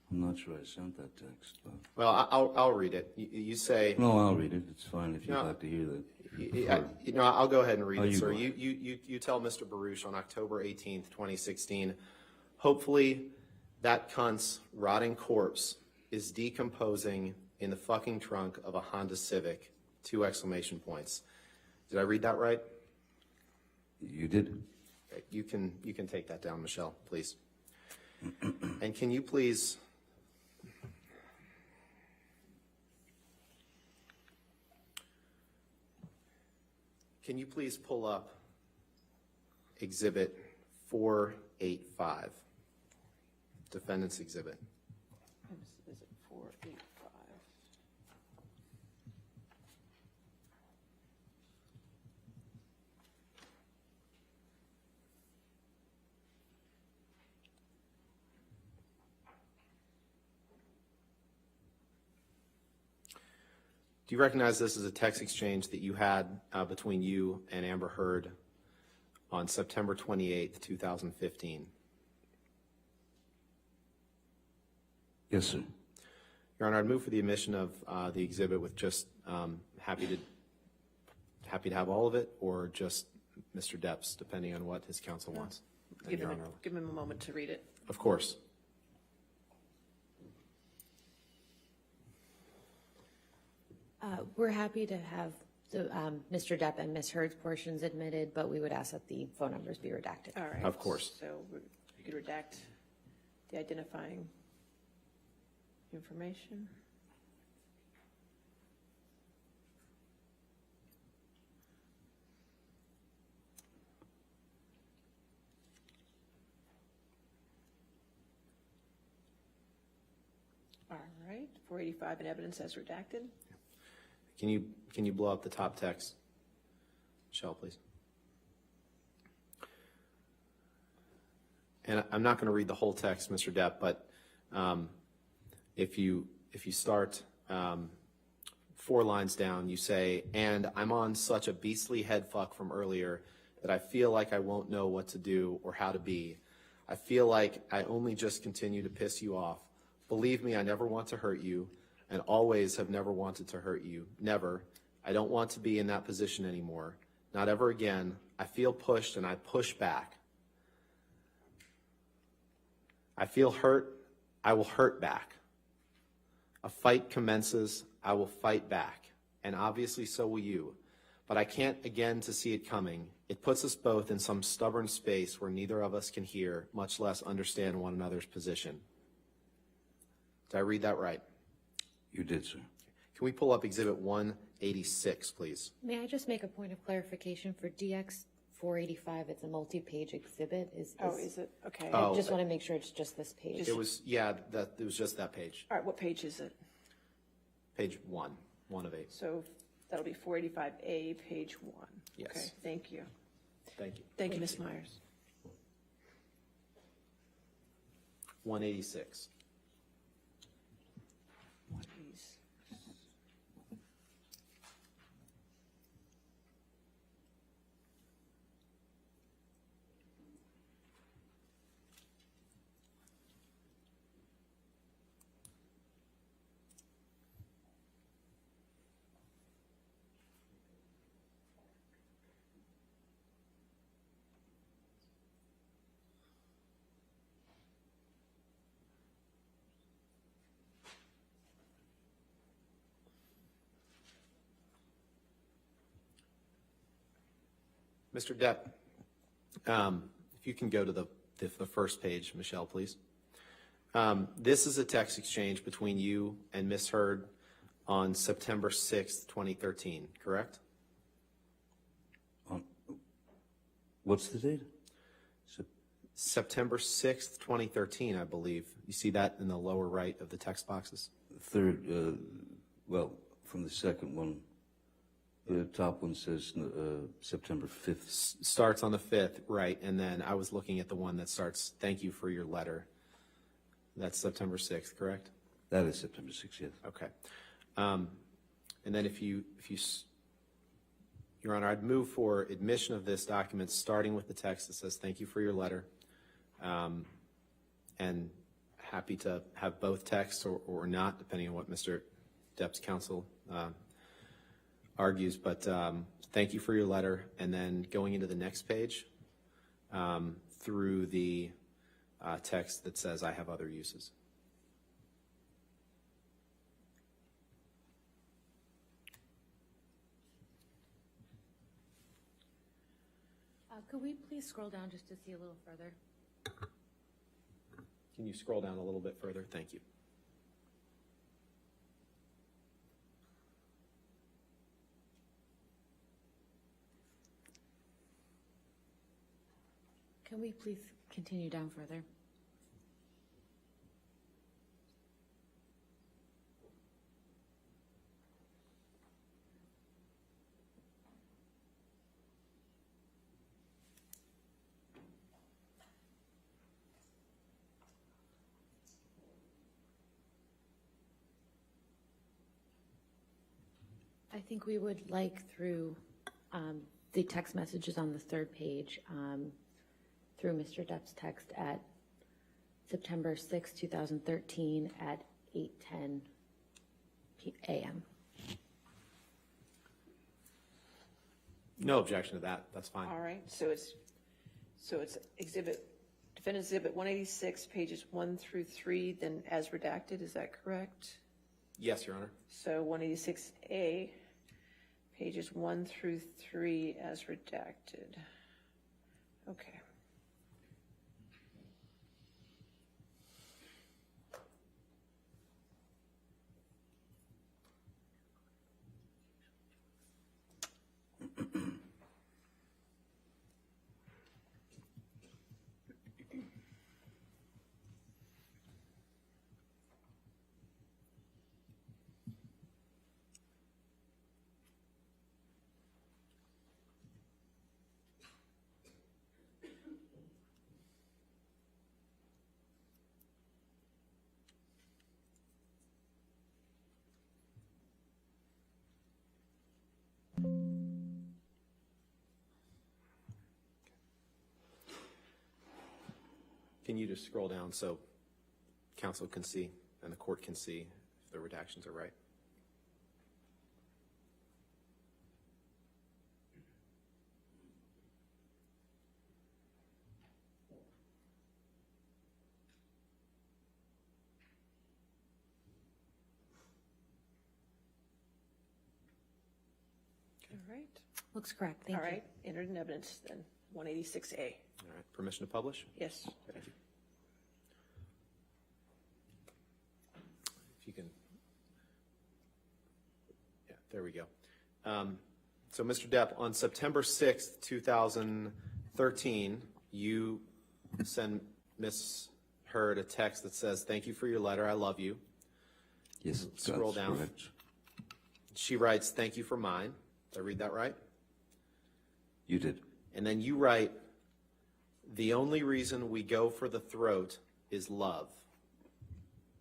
I'm not sure I sent that text, but... Well, I'll read it. You say... No, I'll read it. It's fine if you'd No. like to hear that. I'll go ahead and read Oh, it, you sir. go ahead. You tell Mr. Baruch on October 18th, 2016, hopefully that cunt's rotting corpse is decomposing in the fucking trunk of a Honda Civic, 2 exclamation points. Did I read that right? You did? Okay, you can take that down, Michelle, please. And can you please... Can you please pull up Exhibit 485, Defendant's Exhibit? Is it 485? Do you recognize this as a text exchange that you had between you and Amber Heard on September 28th, 2015? Yes, sir. Your Honor, I'd move for the admission of the exhibit with just happy to have all of it, or just Mr. Depp's, depending on what his counsel wants. Give Your him, Honor. give him a moment to read it. Of course. We're happy to have the Mr. Depp and Ms. Heard's portions admitted, but we would ask that the phone numbers be redacted. All right. Of course. So you could redact the identifying information. All right, 485 in evidence as redacted. Can you blow up the top text? Michelle, please. And I'm not going to read the whole text, Mr. Depp, but if you start 4 lines down, you say, "And I'm on such a beastly head fuck from earlier that I feel like I won't know what to do or how to be. I feel like I only just continue to piss you off. Believe me, I never want to hurt you, and always have never wanted to hurt you. Never. I don't want to be in that position anymore. Not ever again. I feel pushed and I push back. I feel hurt. I will hurt back. A fight commences. I will fight back. And obviously so will you. But I can't again to see it coming. It puts us both in some stubborn space where neither of us can hear, much less understand one another's position." Did I read that right? You did, sir. Can we pull up Exhibit 186, please? May I just make a point of clarification for DX 485? It's a multi-page exhibit. Is it? Okay. Oh. I just want to make sure it's just this page. It was, yeah, it was just that page. All right, what page is it? Page 1 of 8. So that'll be 485A, page 1. Yes. Okay, thank you. Thank you. Thank you, Ms. Myers. 186. Mr. Depp, if you can go to the first page, Michelle, please. This is a text exchange between you and Ms. Heard on September 6th, 2013, correct? What's the date? September 6th, 2013, I believe. You see that in the lower right of the text boxes? Third, well, from the second one, the top one says September 5th. Starts on the 5th, right, and then I was looking at the one that starts, thank you for your letter. That's September 6th, correct? That is September 6th, yes. Okay. And then if you, Your Honor, I'd move for admission of this document, starting with the text that says, thank you for your letter. And happy to have both texts or not, depending on what Mr. Depp's counsel argues. But thank you for your letter. And then going into the next page through the text that says, I have other uses. Could we please scroll down just to see a little further? Can you scroll down a little bit further? Thank you. Can we please continue down further? I think we would like through the text messages on the third page, through Mr. Depp's text at September 6, 2013 at 8:10 a.m. No objection to that. That's fine. All right, so it's Defendant's Exhibit 186, pages 1 through 3, then as redacted, is that correct? Yes, Your Honor. So 186A, pages 1 through 3 as redacted. Okay. Can you just scroll down so counsel can see and the court can see if the redactions are right? All right. Looks correct. Thank All you. right, entered in evidence then, 186A. All right. Permission to publish? Yes. Thank you. If you can. Yeah, there we go. So, Mr. Depp, on September 6th, 2013, you send Ms. Heard a text that says, thank you for your letter, I love you. Yes, Scroll that's down. correct. She writes, thank you for mine. Did I read that right? You did. And then you write, the only reason we go for the throat is love.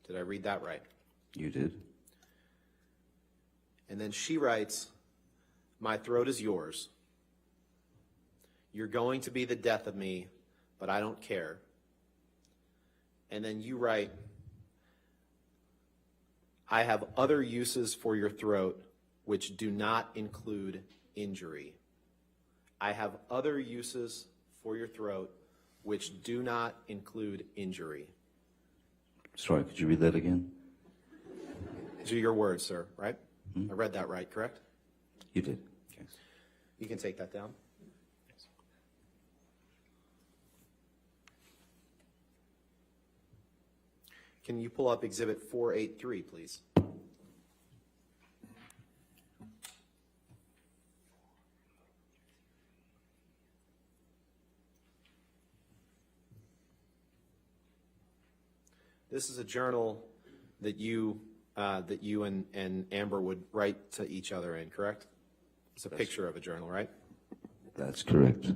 Did I read that right? You did? And then she writes, my throat is yours. You're going to be the death of me, but I don't care. And then you write, I have other uses for your throat which do not include injury. I have other uses for your throat which do not include injury. Sorry, could you read that again? These are your words, sir, right? I read that right, correct? You did. Okay. You can take that down. Can you pull up Exhibit 483, please? This is a journal that you and Amber would write to each other in, correct? It's a picture of a journal, right? That's correct.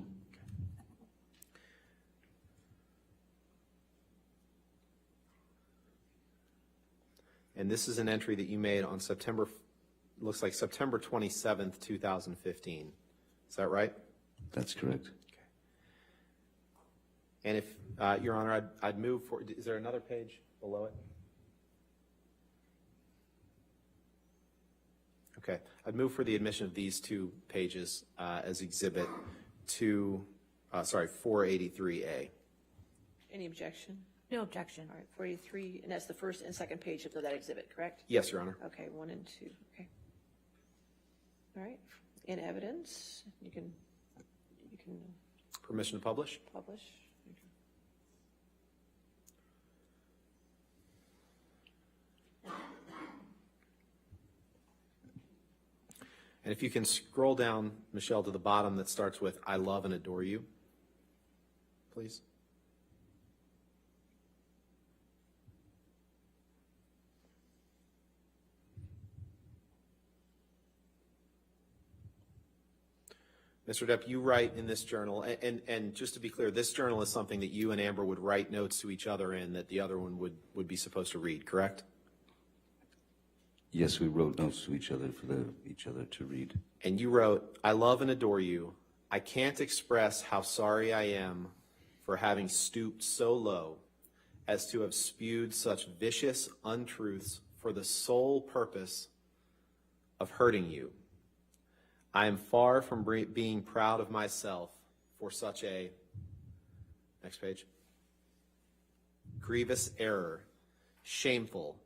And this is an entry that you made on looks like September 27th, 2015. Is that right? That's correct. And if, Your Honor, I'd move for, is there another page below it? Okay, I'd move for the admission of these two pages as Exhibit 483A. Any objection? No objection. All right, 43, and that's the first and second page of that exhibit, correct? Yes, Your Honor. Okay, 1 and 2, okay. All right, in evidence, you can Permission to publish? publish. And if you can scroll down, Michelle, to the bottom that starts with, I love and adore you, please. Mr. Depp, you write in this journal, and just to be clear, this journal is something that you and Amber would write notes to each other in that the other one would be supposed to read, correct? Yes, we wrote notes to each other for each other to read. And you wrote, I love and adore you. I can't express how sorry I am for having stooped so low as to have spewed such vicious untruths for the sole purpose of hurting you. I am far from being proud of myself for such a, next page, grievous error, shameful.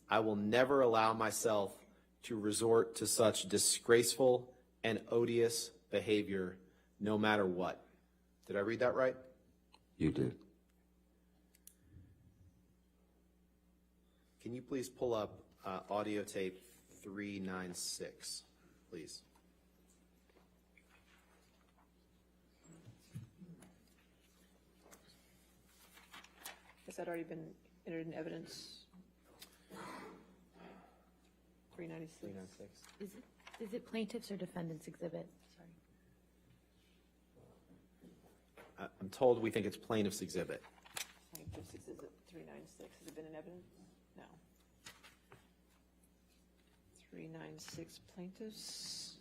I will never allow myself to resort to such disgraceful and odious behavior, no matter what. Did I read that right? You did. Can you please pull up audio tape 396, please? Has that already been entered in evidence? 396. Is it plaintiff's or defendant's exhibit? Sorry. I'm told we think it's plaintiff's exhibit. Plaintiff's exhibit 396. Has it been in evidence? No. 396 plaintiffs.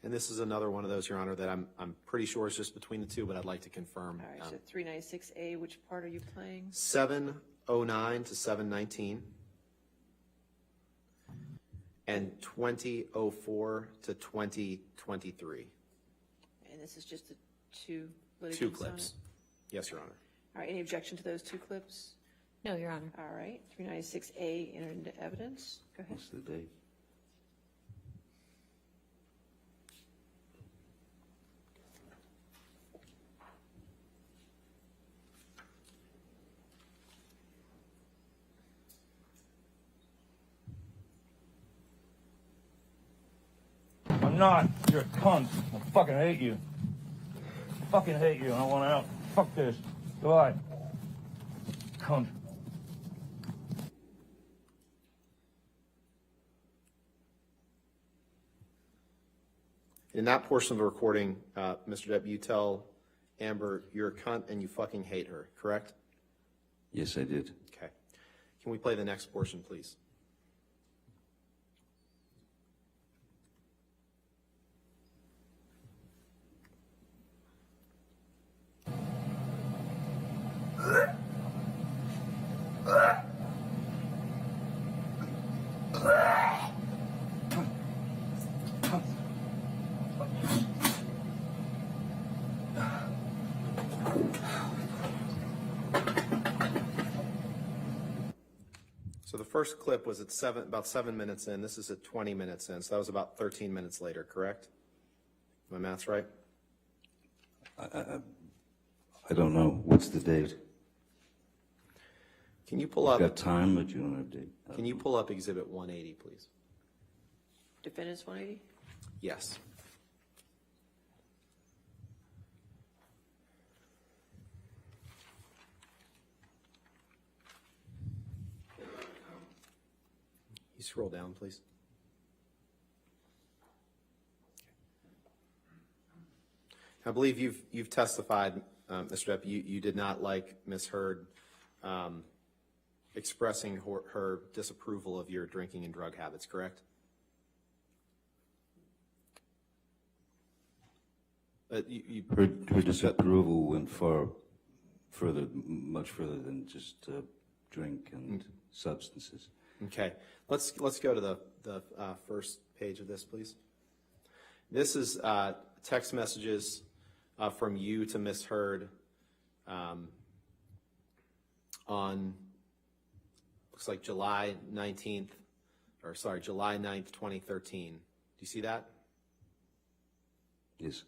And this is another one of those, Your Honor, that I'm pretty sure is just between the two, but I'd like to confirm. All right, so 396A, which part are you playing? 709 to 719. And 2004 to 2023. And this is just the two litigants Two on clips. it? Yes, Your Honor. All right, any objection to those two clips? No, Your Honor. All right, 396A entered into evidence. Go ahead. What's the date? I'm not. You're a cunt. I fucking hate you. Fucking hate you. I want out. Fuck this. Goodbye. Cunt. In that portion of the recording, Mr. Depp, you tell Amber you're a cunt and you fucking hate her, correct? Yes, I did. Okay. Can we play the next portion, please? So the first clip was at about 7 minutes in. This is at 20 minutes in. So that was about 13 minutes later, correct? My math's right? I don't know. What's the date? Can you pull You've up? got time, but you don't have date. Can you pull up Exhibit 180, please? Defendants 180? Yes. You scroll down, please. I believe you've testified, Mr. Depp, you did not like Ms. Hurd expressing her disapproval of your drinking and drug habits, correct? Her disapproval went much further than just drink and substances. Okay, let's go to the first page of this, please. This is text messages from you to Ms. Hurd on, looks like July 9th, 2013. Do you see that? Yes.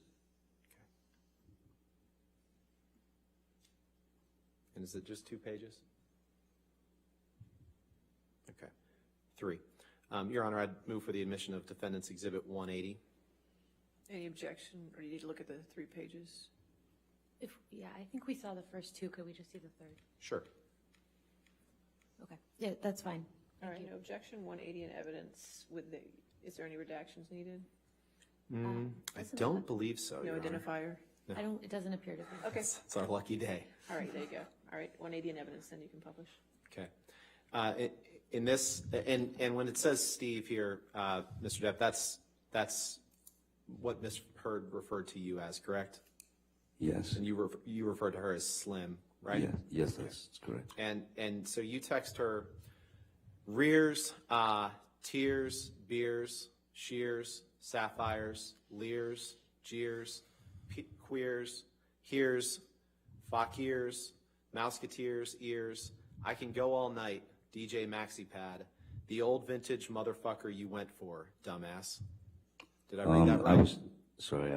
And is it just 2 pages? Okay, 3. Your Honor, I'd move for the admission of Defendant's Exhibit 180. Any objection, or do you need to look at the 3 pages? Yeah, I think we saw the first 2. Could we just see the third? Sure. Okay. Yeah, that's fine. All right, no objection, 180 in evidence with the, is there any redactions needed? I don't believe so, No Your Honor. identifier? It doesn't appear to be. Okay, It's our lucky day. all right, there you go. All right, 180 in evidence, then you can publish. Okay. In this, and when it says Steve here, Mr. Depp, that's what Ms. Hurd referred to you as, correct? Yes. And you referred to her as Slim, right? Yes, that's correct. And so you text her rears, tears, beers, shears, sapphires, leers, jeers, queers, hears, fakirs, mouseketeers, ears. I can go all night, DJ MaxiPad, the old vintage motherfucker you went for, dumbass. Did I read that right?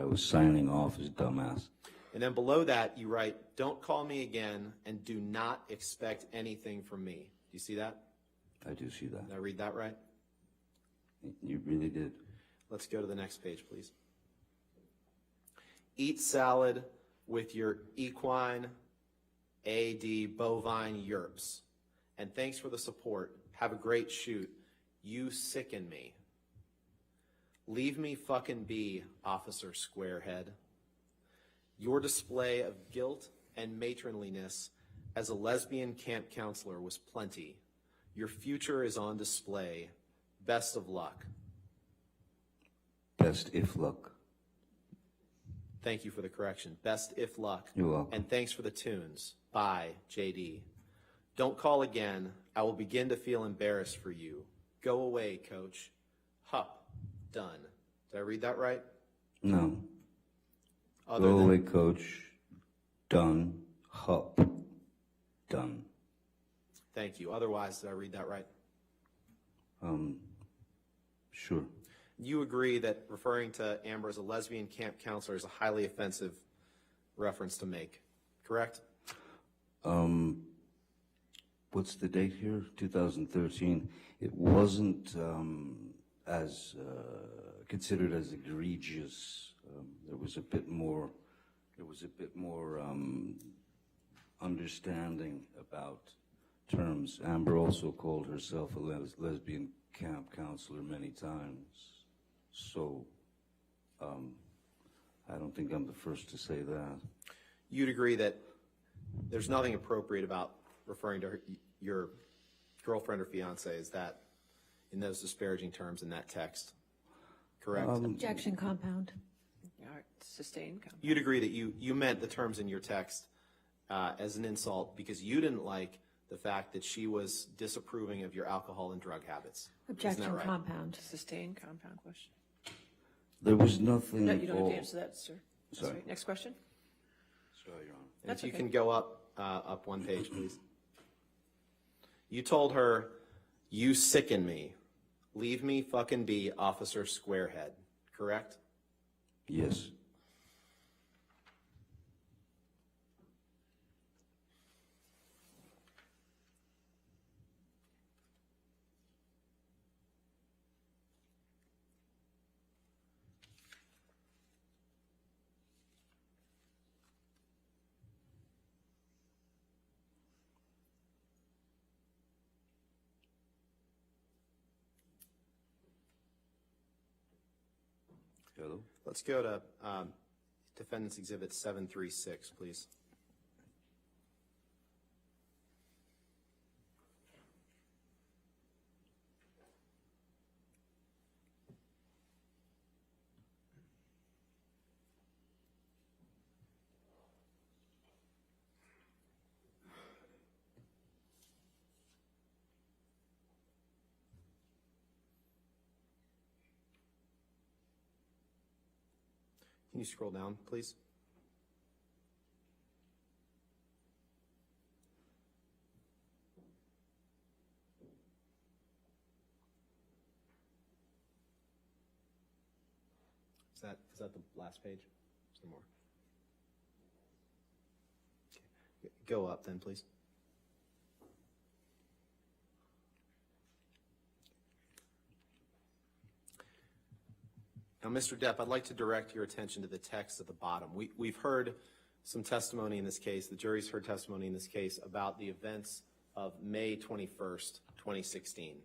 I was signing off as dumbass. And then below that, you write, don't call me again and do not expect anything from me. Do you see that? I do see that. Did I read that right? You really did. Let's go to the next page, please. Eat salad with your equine, AD, bovine yerps. And thanks for the support. Have a great shoot. You sicken me. Leave me fucking be, Officer Squarehead. Your display of guilt and matronliness as a lesbian camp counselor was plenty. Your future is on display. Best of luck. Best if luck. Thank you for the correction. Best if luck. You're welcome. And thanks for the tunes. Bye, JD. Don't call again. I will begin to feel embarrassed for you. Go away, coach. Hup. Done. Did I read that right? No. Other Go than- away, coach. Done. Hup. Done. Thank you. Otherwise, did I read that right? Sure. You agree that referring to Amber as a lesbian camp counselor is a highly offensive reference to make, correct? What's the date here? 2013. It wasn't as considered as egregious. There was a bit more. Understanding about terms. Amber also called herself a lesbian camp counselor many times. So, I don't think I'm the first to say that. You'd agree that there's nothing appropriate about referring to your girlfriend or fiance, is that in those disparaging terms in that text, correct? Objection, compound. All right, sustained. You'd agree that you meant the terms in your text as an insult because you didn't like the fact that she was disapproving of your alcohol and drug habits. Isn't that Objection, right? compound. Sustained compound question. There was nothing. No, you don't have all- to answer that, sir. That's Sorry. right. Next question. Sorry, Your Honor. And That's if you okay. can go up one page, please. You told her, "You sicken me. Leave me fucking be, Officer Squarehead." Correct? Yes. Hello? Let's go to Defendant's Exhibit 736, please. Can you scroll down, please? Is that the last page? Is there more? Okay. Go up then, please. Now, Mr. Depp, I'd like to direct your attention to the text at the bottom. We've heard some testimony in this case, the jury's heard testimony in this case about the events of May 21st, 2016.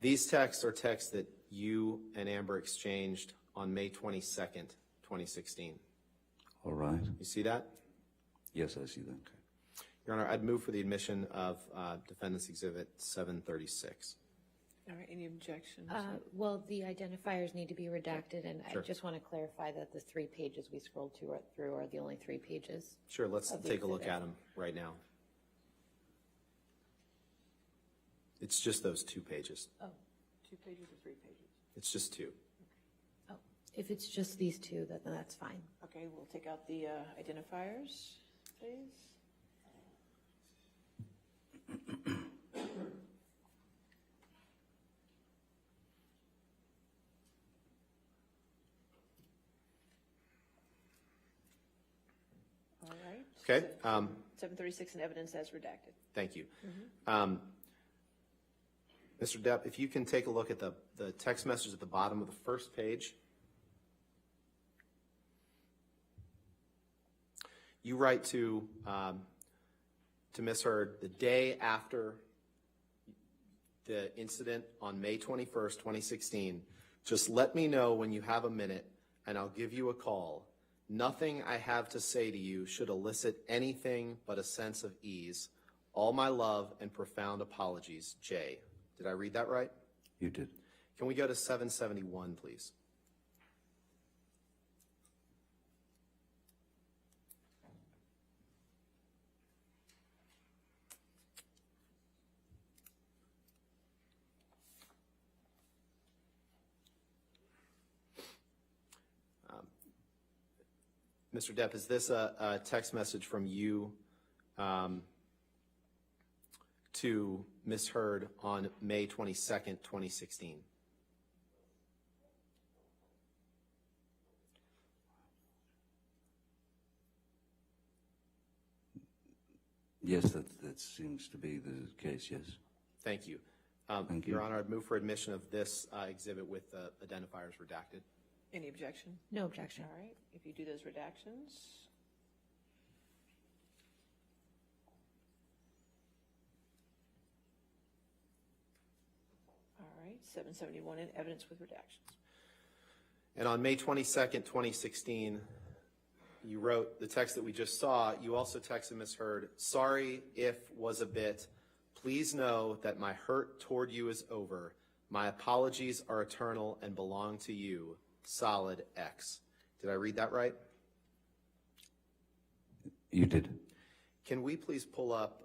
These texts are texts that you and Amber exchanged on May 22nd, 2016. All right. You see that? Yes, I see that. Your Honor, I'd move for the admission of Defendant's Exhibit 736. All right, any objections? Well, the identifiers need to be redacted, and Sure. I just want to clarify that the 3 pages we scrolled through are the only 3 pages. Sure, let's Of the take a look exhibit. at them right now. It's just those 2 pages. Oh, 2 pages or 3 pages? It's just 2. oh, if it's just these 2, then that's fine. Okay, we'll take out the identifiers, please. All right. Okay, 736 in evidence as redacted. Thank you. Mr. Depp, if you can take a look at the text message at the bottom of the first page. You write to Ms. Heard the day after the incident on May 21st, 2016. Just let me know when you have a minute and I'll give you a call. Nothing I have to say to you should elicit anything but a sense of ease. All my love and profound apologies, Jay. Did I read that right? You did. Can we go to 771, please? Mr. Depp, is this a text message from you to Ms. Heard on May 22nd, 2016? Yes, that seems to be the case, yes. Thank you. Thank Your you. Honor, I'd move for admission of this exhibit with identifiers redacted. Any objection? No objection. All right, if you do those redactions. All right, 771 in evidence with redactions. And on May 22nd, 2016, you wrote the text that we just saw. You also texted Ms. Heard, sorry if was a bit. Please know that my hurt toward you is over. My apologies are eternal and belong to you. Solid X. Did I read that right? You did. Can we please pull up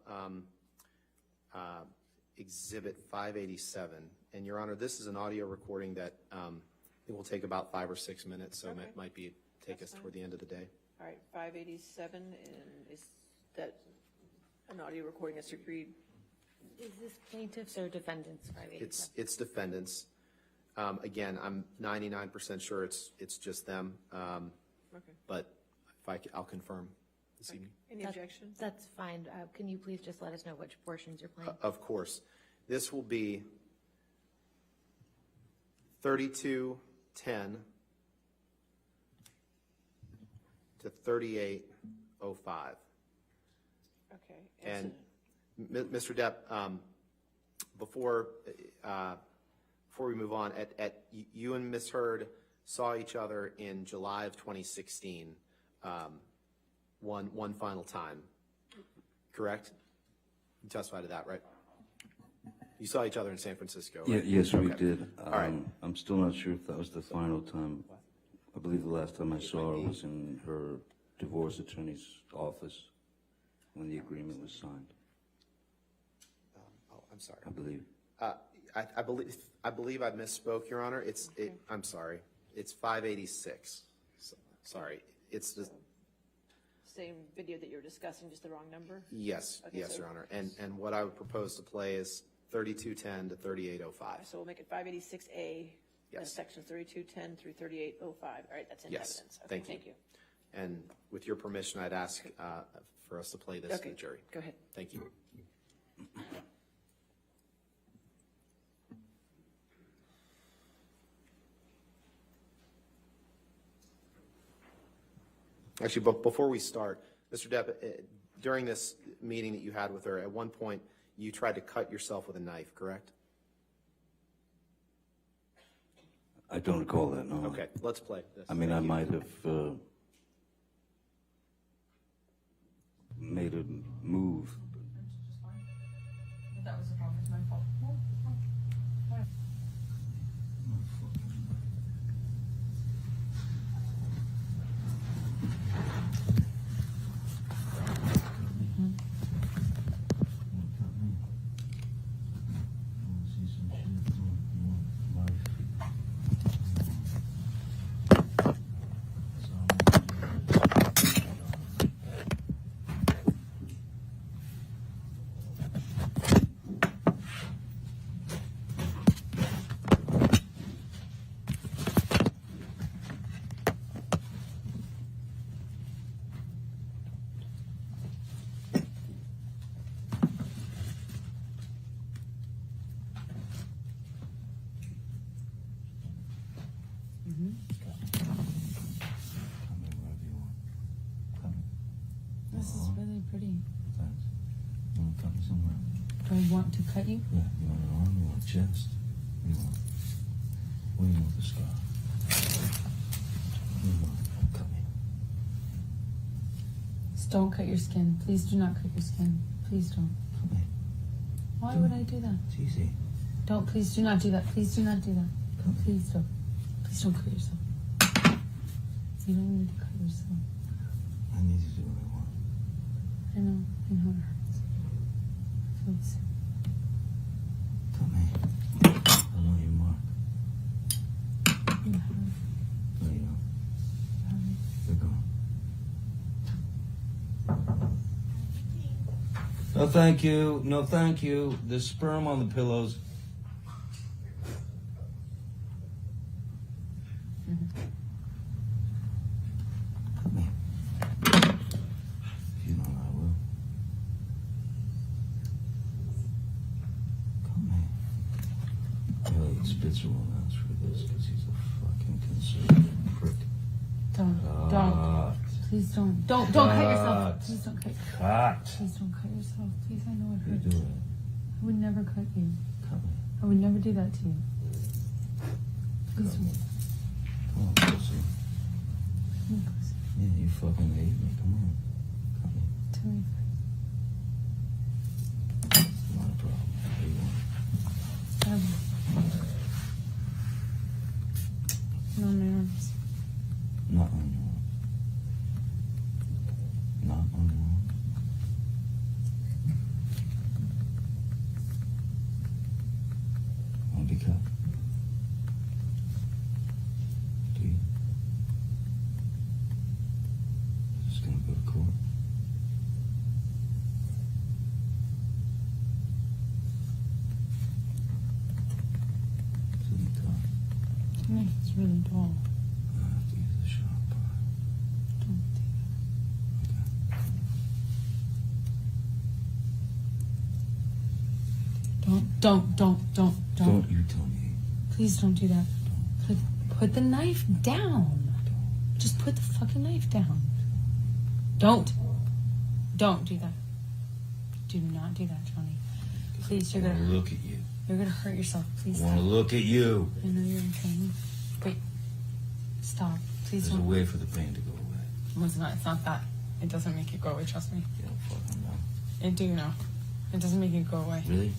Exhibit 587? And Your Honor, this is an audio recording that it will take about 5 or 6 minutes, so Okay. it might take us toward the end of the day. All right, 587, and is that an audio recording that's agreed? Is this plaintiffs or defendants? 587? It's defendants. Again, I'm 99% sure it's just them, Okay. but I'll confirm this evening. Any objection? That's fine. Can you please just let us know which portions you're playing? Of course. This will be 3210 to 3805. Okay. And Mr. Depp, before we move on, you and Ms. Heard saw each other in July of 2016, one final time, correct? You testified to that, right? You saw each other in San Francisco, right? Yes, we Okay. did. All right. I'm still not sure if that was the final time. I believe the last time I saw her was in her divorce attorney's office when the agreement was signed, I'm sorry. I believe. I believe I misspoke, Your Honor. I'm sorry. It's 586. Sorry. It's the, Same video that you're discussing, just the wrong number? yes, Okay, yes, so- Your Honor. And what I would propose to play is 3210 to 3805. So we'll make it 586A, Yes. sections 3210 through 3805. All right, that's in Yes, evidence. Okay, thank you. you. And with your permission, I'd ask for us to play this to Okay, the jury. go ahead. Thank you. Actually, but before we start, Mr. Depp, during this meeting that you had with her, at one point, you tried to cut yourself with a knife, correct? I don't recall that, no. Okay, let's play this. I mean, I Thank you. might have made a move. That was the problem. It's my fault. This is really pretty. Thanks. You want to cut me somewhere? Do I want to cut you? Yeah, you want an arm, you want a chest? You want... What do you want the scar? What do you want? Cut me. Just don't cut your skin. Please do not cut your skin. Please don't. Cut me. Why would I do that? It's easy. Don't. Please do not do that. Please do not do that. Please don't. Please don't cut yourself. You don't need to cut yourself. I need to do what I want. I know. I know it hurts. Please. Cut me. I know your mark. You have it. No, you don't. You have it. You're gone. No, thank you. No, thank you. There's sperm on the pillows. Cut me. If you don't, I will. Cut me. Elliot Spitzer won't answer for this because he's a fucking conservative prick. Don't. Please don't. Don't cut yourself. Cut. Please don't cut. Cut. Please don't cut yourself. Please, I know it You hurts. do it. I would never cut you. Cut me. I would never do that to you. Please Cut me. don't. Come on, pussy. Please. Yeah, you fucking hate me. Come on. Come on. Tell me. It's not a problem. What do you want? No, my arms. Not on your arm. Not on your arm. Want to be cut? Do you? Just gonna go to court? Isn't it tough? The knife is really dull. I have to use the sharp part. Don't do that. Don't. Don't you tell me. Please don't do that. Put the knife down. Just put the fucking knife down. Don't do that. Do not do that, Johnny. Please, you're I gonna wanna look at you. You're gonna hurt yourself. Please I want to stop. look at you. I know you're in pain. Wait. Stop. Please There's a don't. way for the pain to go away. Well, it's not that. It doesn't make it go away, trust me. You don't fucking know. I do know. It doesn't make it go away. Really?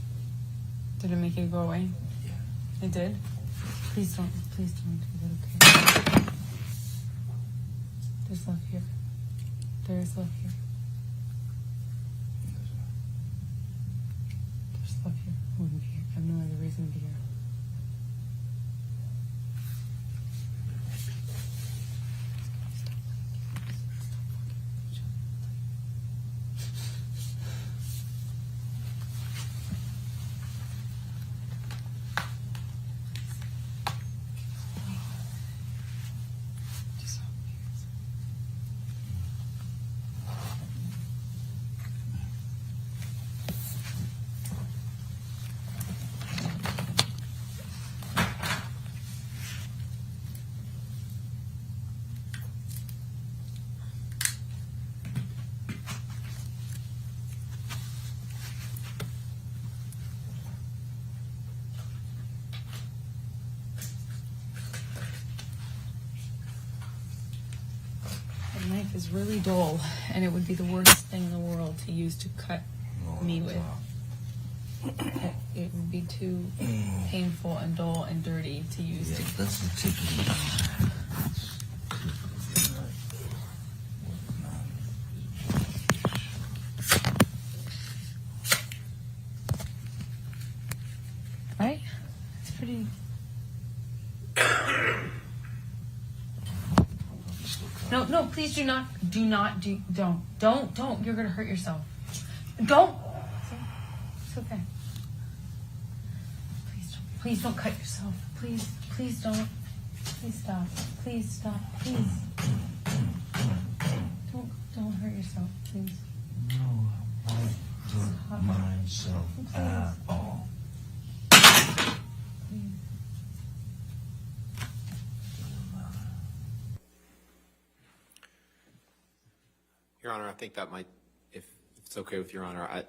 Did it make it go away? Yeah. It did? Please don't do that, okay? There's love here. There is love here. There's love here. I wouldn't be here. I have no other reason to be here. The knife is really dull, and it would be the worst thing in the world to use to cut me with. It would be too painful and dull and dirty to use Yeah, to. that's the tip of the knife. Right? It's pretty. No, please do not. Don't. You're gonna hurt yourself. Don't. It's okay. Please don't cut yourself. Please don't. Please stop. Please stop. Please. Don't hurt yourself, please. No, I don't myself at all. Please. Your Honor, I think that might, if it's okay with Your Honor, I'm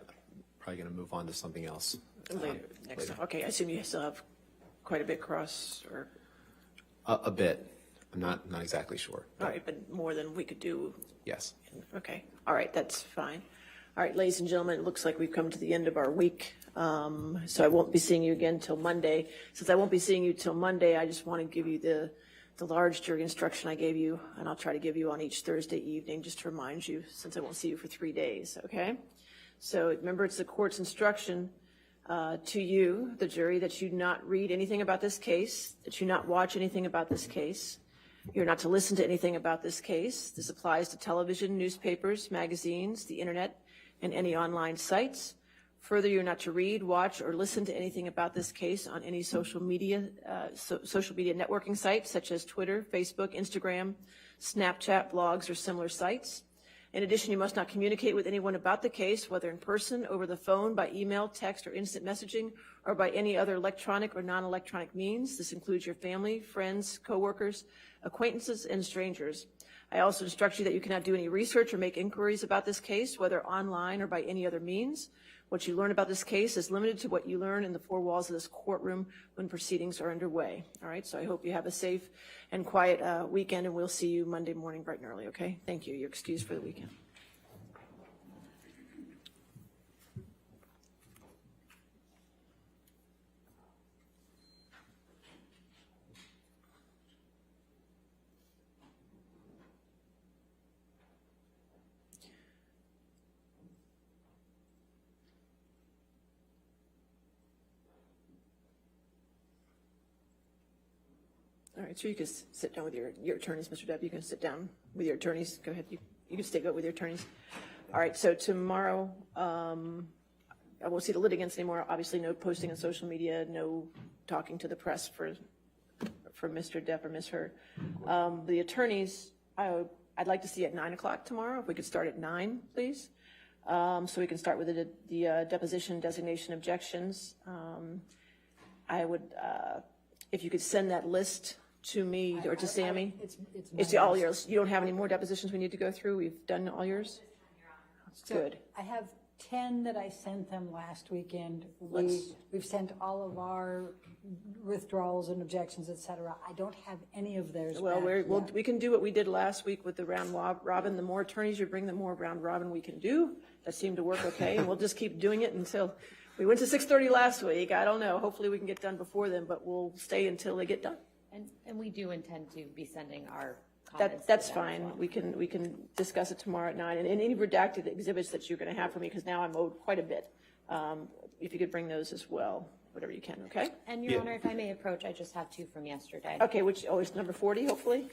probably going to move on to something else. Later, next time. Okay, I assume you still have quite a bit cross, or, A bit. I'm not exactly sure. all right, but more than we could do. Yes. Okay, all right, that's fine. All right, ladies and gentlemen, it looks like we've come to the end of our week. So I won't be seeing you again till Monday. Since I won't be seeing you till Monday, I just want to give you the large jury instruction I gave you, and I'll try to give you on each Thursday evening, just to remind you, since I won't see you for 3 days, okay? So remember, it's the court's instruction to you, the jury, that you not read anything about this case, that you not watch anything about this case. You're not to listen to anything about this case. This applies to television, newspapers, magazines, the internet, and any online sites. Further, you're not to read, watch, or listen to anything about this case on any social media networking sites such as Twitter, Facebook, Instagram, Snapchat, blogs, or similar sites. In addition, you must not communicate with anyone about the case, whether in person, over the phone, by email, text, or instant messaging, or by any other electronic or non-electronic means. This includes your family, friends, coworkers, acquaintances, and strangers. I also instruct you that you cannot do any research or make inquiries about this case, whether online or by any other means. What you learn about this case is limited to what you learn in the four walls of this courtroom when proceedings are underway. All right, so I hope you have a safe and quiet weekend, and we'll see you Monday morning bright and early, okay? Thank you. You're excused for the weekend. All right, so you can sit down with your attorneys, Mr. Depp. You can sit down with your attorneys. Go ahead. You can stay good with your attorneys. All right, so tomorrow, I won't see the litigants anymore. Obviously, no posting on social media, no talking to the press for Mr. Depp or Ms. Heard. The attorneys, I'd like to see at 9 o'clock tomorrow. If we could start at 9, please. So we can start with the deposition designation objections. I would, if you could send that list to me or to Sammy. It's all yours. You don't have any more depositions we need to go through? We've done all yours? Good. I have 10 that I sent them last weekend. We've sent all of our withdrawals and objections, et cetera. I don't have any of theirs Well, back we can do what we did last week with the round robin. The more attorneys you bring, the more round robin we can do. That seemed to work okay, and we'll just keep doing it until, we went to 6:30 last week. I don't know. Hopefully we can get done before then, but we'll stay until they get done. And we do intend to be sending our comments. That's fine. We can discuss it tomorrow at 9. And any redacted exhibits that you're going to have for me, because now I'm owed quite a bit. If you could bring those as well, whatever you can, okay? And Your Honor, if I may approach, I just have 2 from yesterday. Okay, it's number 40, hopefully?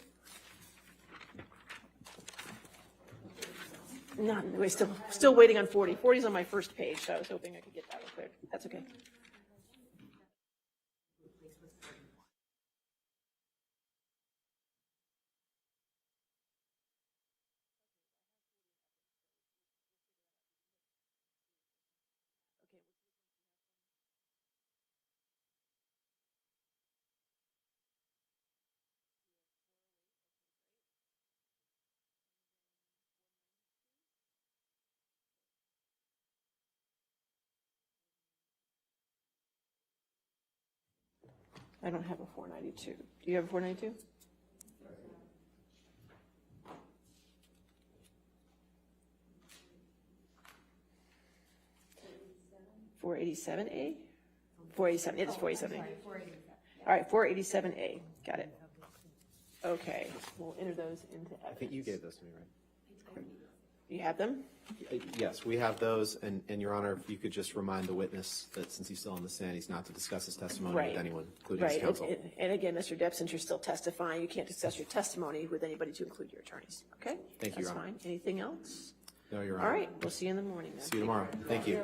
No, we're still waiting on 40. 40 is on my first page, so I was hoping I could get that one cleared. That's okay. I don't have a 492. Do you have a 492? $487A? 487, it is 487A. All right, 487A, got it. Okay, we'll enter those into evidence. I think you gave those to me, right? You have them? Yes, we have those, and Your Honor, if you could just remind the witness that since he's still on the stand, he's not to discuss his testimony Right. with anyone, including his Right, counsel. and again, Mr. Depp, since you're still testifying, you can't discuss your testimony with anybody to include your attorneys, okay? Thank you, Your Honor. That's fine. Anything else? No, Your Honor. All right, we'll see you in the morning then. See you tomorrow. Thank you.